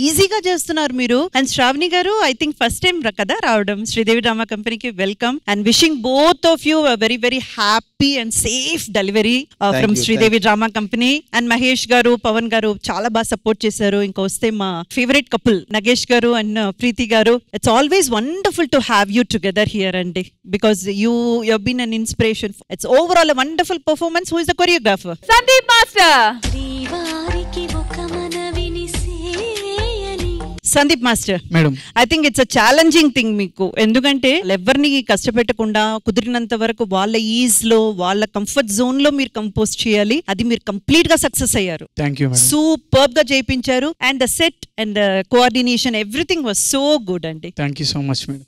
ఈజీగా చేస్తున్నారు మీరు. అండ్ శ్రావణి గారు ఐ థింక్ ఫస్ట్ టైం కదా రావడం శ్రీదేవి డ్రామా కంపెనీకి. Welcome and wishing both of you very very happy and safe delivery from Sridevi drama company. And Mahesh గారు పవన్ గారు చాలా బాగా సపోర్ట్ చేశారు. ఇంకా వస్తే మా ఫేవరెట్ కపుల్ నగేష్ గారు అండ్ ప్రీతి గారు. It's always wonderful to have you together here అండి, because you have been an inspiration. It's overall wonderful performance. Who is the choreographer? Sandeep master. Sandeep master madam, I think it's a challenging thing మీకు. ఎందుకంటే ఎవరిని కష్టపెట్టకుండా కుదిరినంత వరకు వాళ్ళ is low వాళ్ళ comfort zone లో మీరు compose చేయాలి. అది మీరు కంప్లీట్ గా సక్సెస్ అయ్యారు. సూపర్ గా చేయించారు. And the set and the coordination everything was so good అండి. Thank you so much madam.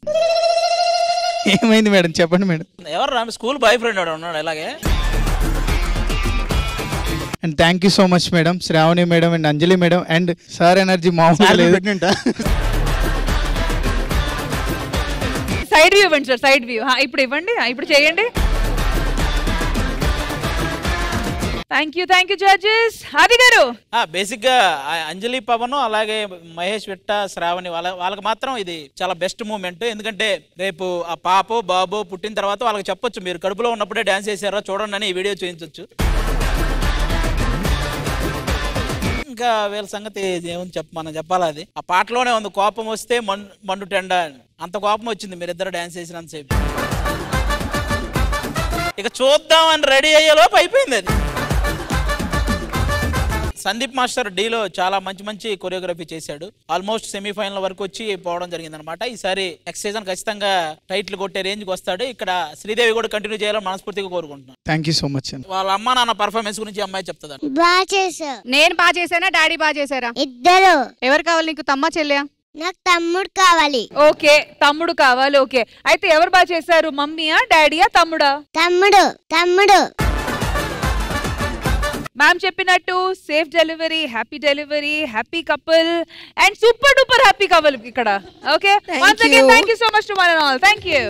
ఏమైంది మేడం చెప్పండి మేడం. ఎవరు స్కూల్ బాయ్ ఫ్రెండ్ ఉన్నాడు ఇలాగే. And thank you so much madam, Sravani madam and Anjali madam and sir energy మామూలుగా లేదు. Side view ఇవ్వండి sir, side view. ఇప్పుడు ఇవ్వండి, ఇప్పుడు చేయండి. Thank you judges. ఆది గారు, బేసిక్ గా అంజలి పవన్ అలాగే మహేష్ విట్ట శ్రావణి వాళ్ళకి మాత్రం ఇది చాలా బెస్ట్ మూమెంట్. ఎందుకంటే రేపు ఆ పాపో బాబో పుట్టిన తర్వాత వాళ్ళకి చెప్పొచ్చు మీరు కడుపులో ఉన్నప్పుడే డాన్స్ చేశారా చూడండి అని ఈ వీడియో చూపించవచ్చు. ఇంకా వీళ్ళ సంగతి ఏముంది మనం చెప్పాలి. అది ఆ పాటలోనే ఉంది, కోపం వస్తే మండు టెండ. అంత కోపం వచ్చింది మీరిద్దరు డాన్స్ చేసినంతసేపు. ఇక చూద్దామని రెడీ అయ్యేలోపు అయిపోయింది అది. సందీప్ మాస్టర్ డీలో చాలా మంచి కొరియోగ్రఫీ చేశాడు. ఆల్మోస్ట్ సెమీఫైనల్ వరకు వచ్చి పోవడం జరిగింది అనమాట. ఈసారి నెక్స్ట్ సీజన్ ఖచ్చితంగా టైటిల్ కొట్టే రేంజ్ కి వస్తాడు. ఇక్కడ శ్రీదేవి కూడా కంటిన్యూ చేయాలని మనస్ఫూర్తిగా కోరుకుంటున్నాను. Thank you so much. వాళ్ళ అమ్మ నాన్న పర్ఫార్మెన్స్ గురించి అమ్మాయి చెప్తాను. బాగా చేసా. నేను బాగా చేశానా, డాడీ బాగా చేశారా? ఇద్దరు. ఎవరు కావాలి నీకు, తమ్మ చెల్లె? నాకు తమ్ముడు కావాలి. ఓకే, తమ్ముడు కావాలి. ఓకే, అయితే ఎవరు బాగా చేశారు, మమ్మీయా డాడీయా తమ్ముడా? తమ్ముడు. మ్యామ్ చెప్పినట్టు safe delivery, happy couple and super duper happy couple ఇక్కడ. Okay, once again thank you so much to one and all. Thank you.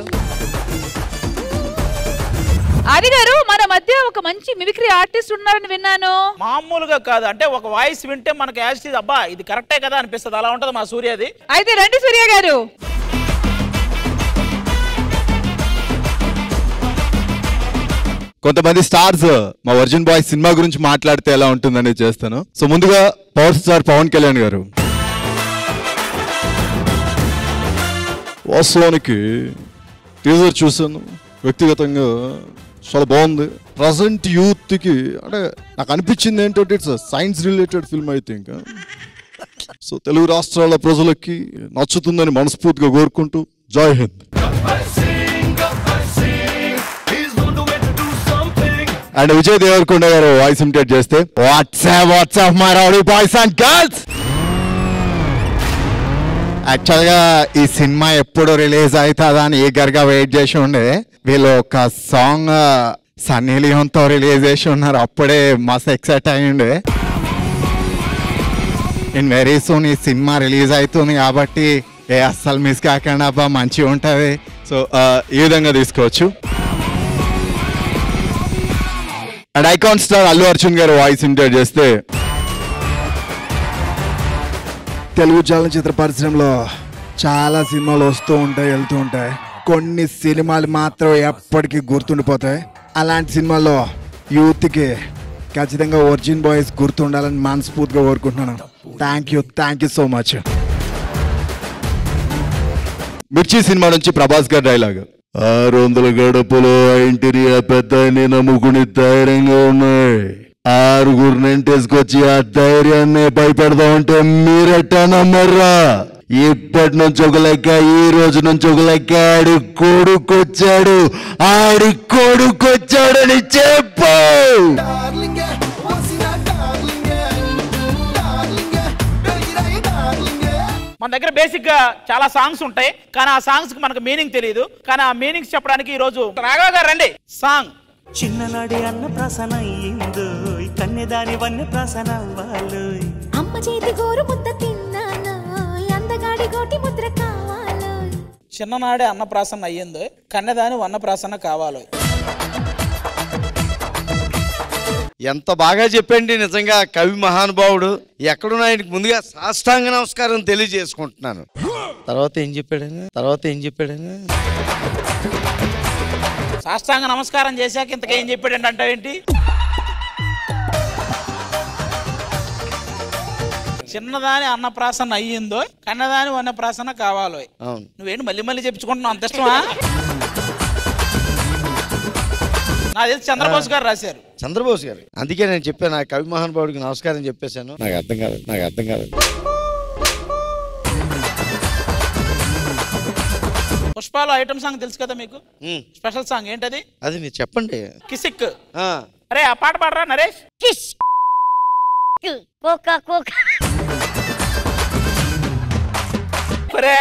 Aadi గారు, మన మధ్య ఒక మంచి మిమిక్రీ ఆర్టిస్ట్ ఉన్నారని విన్నాను. మామూలుగా కాదు, అంటే ఒక వాయిస్ వింటే మనకు యాజ్ అబ్బా ఇది కరెక్టే కదా అనిపిస్తుంది. అలా ఉంటది మా సూర్యది. అయితే రండి సూర్య గారు. కొంతమంది స్టార్స్ మా వర్జిన్ బాయ్ సినిమా గురించి మాట్లాడితే ఎలా ఉంటుందని చేస్తాను. సో ముందుగా పవర్ స్టార్ పవన్ కళ్యాణ్ గారు. వాస్తవానికి టీజర్ చూసాను, వ్యక్తిగతంగా చాలా బాగుంది. ప్రజెంట్ యూత్ కి అంటే నాకు అనిపించింది ఏంటంటే it's science related film I think. So Telugu రాష్ట్రాల ప్రజలకి నచ్చుతుందని మనస్ఫూర్తిగా కోరుకుంటూ జై హింద్. అండ్ విజయ్ దేవరకొండ గారు వాయిస్ ఇమిటేట్ చేస్తే WhatsApp my rowdy boys and girls. యాక్చువల్గా ఈ సినిమా ఎప్పుడు రిలీజ్ అవుతుందా అని ఈగర్గా వెయిట్ చేసి ఉండే. వీళ్ళు ఒక సాంగ్ సన్నీ లియోన్తో రిలీజ్ చేసి ఉన్నారు, అప్పుడే మస్తు ఎక్సైట్ అయ్యిండే. ఇన్ వెరీ సూన్ ఈ సినిమా రిలీజ్ అవుతుంది కాబట్టి అస్సలు మిస్ కాకుండా అబ్బా మంచిగా ఉంటుంది. సో ఈ విధంగా తీసుకోవచ్చు. And icon star Allu Arjun గారు వాయిస్ ఇమిటేట్ చేస్తే తెలుగు చలనచిత్ర పరిశ్రమలో చాలా సినిమాలు వస్తూ ఉంటాయి, వెళ్తూ ఉంటాయి. కొన్ని సినిమాలు మాత్రం ఎప్పటికీ గుర్తుండిపోతాయి. అలాంటి సినిమాల్లో యూత్కి ఖచ్చితంగా వర్జిన్ బాయ్స్ గుర్తుండాలని మనస్ఫూర్తిగా కోరుకుంటున్నాను. Thank you so much. మిర్చి సినిమా నుంచి ప్రభాస్ గారి డైలాగ్. 600 గడపలో ఇంటిని ఆ పెద్ద నమ్ముకుని ధైర్యంగా ఉన్నాయి. 6 నెంటేసుకొచ్చి ఆ ధైర్యాన్ని భయపెడదామంటే మీరెట్టా నమ్మర్రా? ఇప్పటి నుంచి ఒక లెక్క, ఈ రోజు నుంచి ఒక లెక్క. ఆడి కొడుకొచ్చాడని చెప్పు. మన దగ్గర బేసిక్ గా చాలా సాంగ్స్ ఉంటాయి, కానీ ఆ సాంగ్స్ కి మనకు మీనింగ్ తెలియదు. కానీ ఆ మీనింగ్స్ చెప్పడానికి ఈ రోజు రాఘవ గారు రండి. సాంగ్ చిన్ననాడి అన్న ప్రసన అయ్యిందో, కన్నెదాని వన్న ప్రసన అవ్వాలి. అమ్మ చేతి గోరు ముద్ద తిన్నాను, అందగా చిన్ననాడే అన్నప్రాసన్న అయ్యిందో కన్నెదాని వన్నప్రాసన్న కావాలో. ఎంత బాగా చెప్పండి నిజంగా కవి మహానుభావుడు. ఎక్కడున్నా ఆయనకి ముందుగా సాష్టాంగ నమస్కారం తెలియజేసుకుంటున్నాను. తర్వాత ఏం చెప్పాడని సాష్టాంగ నమస్కారం చేశాక ఇంతకేం చెప్పాడండి అంటావేంటి? చిన్నదాని అన్నప్రాసన్న అయ్యిందో కన్నదాని వన్నప్రాసన్న కావాలో. నువ్వేంటి మళ్ళీ మళ్ళీ చెప్పుకుంటున్నావు, అంత ఇష్టమా? నాకు తెలిసి చంద్రబోస్ గారు రాశారు. చంద్రబోస్ గారు. అందుకే నేను చెప్పాను ఆ కవి మహానుభావుడికి నమస్కారం చెప్పేశాను. నాకు అర్థం కాదు. పుష్పాలో ఐటమ్ సాంగ్ తెలుసు కదా మీకు? స్పెషల్ సాంగ్ ఏంటది? అది మీరు చెప్పండి. కిసిక్. అరే ఆ పాట పాడరా నరేష్. కిస్ కోకా కోకా. అరే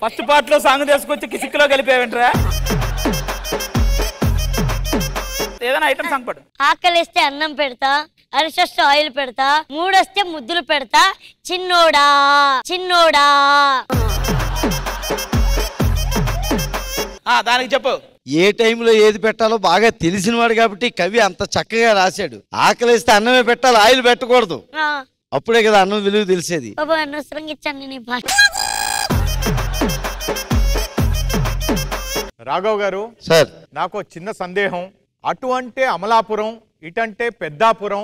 ఫస్ట్ పార్ట్ లో సాంగ్ తీసుకొచ్చి కిసిక్ లో కలిపేవేంట్రా? ఏదైనా ఐటమ్ సాంగ్ పాడు. ఆకలిస్తే అన్నం పెడతా, అరిసొస్తే ఆయిల్ పెడతా, మూడొస్తే ముద్దులు పెడతా, చిన్నోడా. దానికి చెప్పు. ఏ టైంలో ఏది పెట్టాలో బాగా తెలిసినవాడు కాబట్టి కవి అంత చక్కగా రాశాడు. ఆకలిస్తే అన్నమే పెట్టాలి, ఆయిల్ పెట్టకూడదు. అప్పుడే కదా అన్నం విలువ తెలిసేది. అనవసరంగా ఇచ్చాను నీ భాష. రాఘవ్ గారు సార్, నాకు చిన్న సందేహం. అటు అంటే అమలాపురం, ఇటంటే పెద్దాపురం,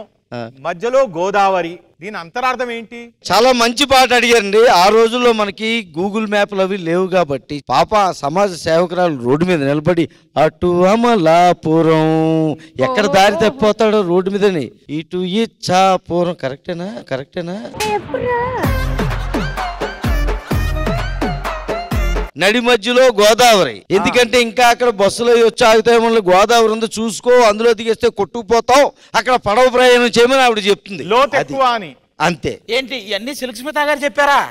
మధ్యలో గోదావరి, దీని అంతరార్థం ఏంటి? చాలా మంచి పాట అడిగారండి. ఆ రోజుల్లో మనకి గూగుల్ మ్యాప్లు అవి లేవు కాబట్టి పాప సమాజ సేవకురాలు రోడ్డు మీద నిలబడి అటు అమలాపురం, ఎక్కడ దారి తప్పిపోతాడో రోడ్డు మీదని, ఇటు ఇచ్చాపురం. కరెక్టేనా? నడి మధ్యలో గోదావరి. ఎందుకంటే ఇంకా అక్కడ బస్సులో వచ్చి ఆగుతాయి, మళ్ళీ గోదావరి ఉంది చూసుకో, అందులో దిగేస్తే కొట్టుకుపోతావు, అక్కడ పడవ ప్రయాణం చేయమని ఆవిడ చెప్తుంది. అంతే. ఏంటి ఇవన్నీ సిల్క్ స్మిత గారు చెప్పారా?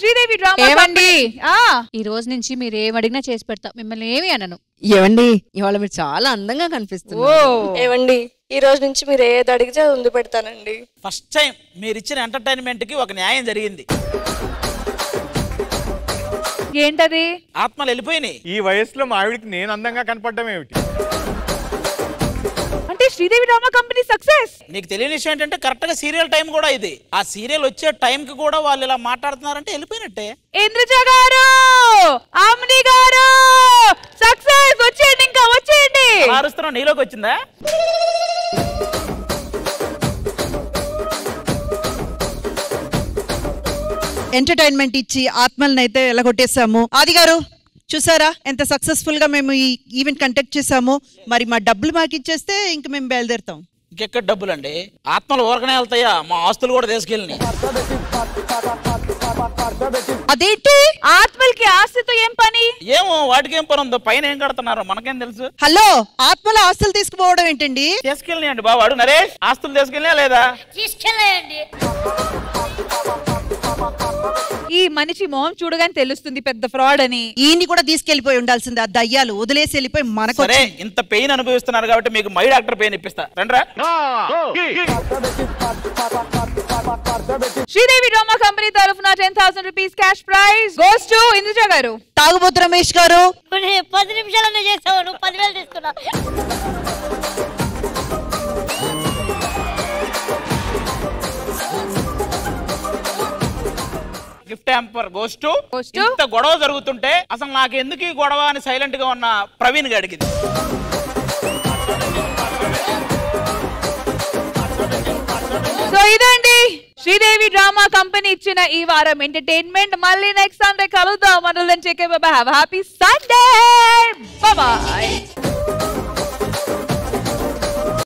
శ్రీదేవి డ్రామా. ఏమండి ఈ రోజు నుంచి మీరు ఏమడిగినా చేసి పెడతా, మిమ్మల్ని ఏమి అనను. ఏవండి ఇవాళ మీరు చాలా అందంగా కనిపిస్తున్నారు. ఏవండి ఈ రోజు నుంచి మీరు ఏది అడిగితే ముందు పెడతానండి. ఫస్ట్ టైం మీరు ఇచ్చిన ఎంటర్టైన్మెంట్ కి ఒక న్యాయం జరిగింది. ఏంటది? ఆత్మలు వెళ్ళిపోయినాయి. ఈ వయసులో మా ఆవిడికి నేను అందంగా కనపడడం ఏమిటి? అంటే శ్రీదేవి డ్రామా కంపెనీ సక్సెస్. నీకు తెలియని విషయం ఏంటంటే కరెక్ట్ గా సీరియల్ టైం కూడా ఇది. ఆ సీరియల్ వచ్చే టైం కి కూడా వాళ్ళు ఇలా మాట్లాడుతున్నారంటే వెళ్ళిపోయినట్టే. ఇంద్రజ గారు, ఆమ్ని గారు, సక్సెస్. వచ్చేయండి, ఇంకా వచ్చేయండి. అరుస్తున్నావు, నీలోకి వచ్చిందా? ఎంటర్టైన్మెంట్ ఇచ్చి ఆత్మల్ని అయితే ఎలగొట్టేసాము. ఆది గారు చూసారా ఎంత సక్సెస్ఫుల్ గా మేము ఈ ఈవెంట్ కండక్ట్ చేసాము. మరి మా డబ్బులు మాకు ఇచ్చేస్తే ఇంక మేము బయలుదేరుతాం. ఇంకెక్కడ డబ్బులు అండి? ఆత్మలు ఊరకనే వెళ్తాయా? మా ఆస్తులు కూడా తీసుకెళ్ళి. అదేంటి ఆత్మలకి ఆస్తితో ఏం పని? ఏమో వాటికి ఏం పని ఉందో, పైన ఏం కడుతున్నారు మనకేం తెలుసు. హలో, ఆత్మల ఆస్తులు తీసుకుపోవడం ఏంటండి? తీసుకెళ్ళినాయండి బావాడు నరేష్. ఆస్తులు తీసుకెళ్ళినా లేదా? తీసుకెళ్ళండి. ఈ మనిషి మొహం చూడగానే తెలుస్తుంది పెద్ద ఫ్రాడ్ అని. ఈయన్ని కూడా తీసుకెళ్లిపోయి ఉండాల్సింది. ఆ దయ్యాలు వదిలేసి వెళ్ళిపోయి మనకు. సరే, ఇంత పెయిన్ అనుభవిస్తున్నారు కాబట్టి మీకు మై డాక్టర్ పెయిన్ ఇప్పిస్తా రండ్రా. శ్రీదేవి డ్రామా కంపెనీ తరఫున 10,000 rupees cash prize goes to Indraja గారు. తాగుబోతు రమేష్ గారు. 10 నిమిషాలనే చేసావు, నువ్వు 10,000 తీసుకున్నా. Gift hamper goes to. ఇంత గొడవ జరుగుతుంటే అసలు నాకు ఎందుకు ఈ గొడవ అని సైలెంట్ గా ఉన్న ప్రవీణ్ గా అడిగింది. సో ఇదండి శ్రీదేవి డ్రామా కంపెనీ ఇచ్చిన ఈ వారం ఎంటర్టైన్మెంట్. మళ్ళీ నెక్స్ట్ సండే కలుద్దాం. Happy Sunday. బాయ్.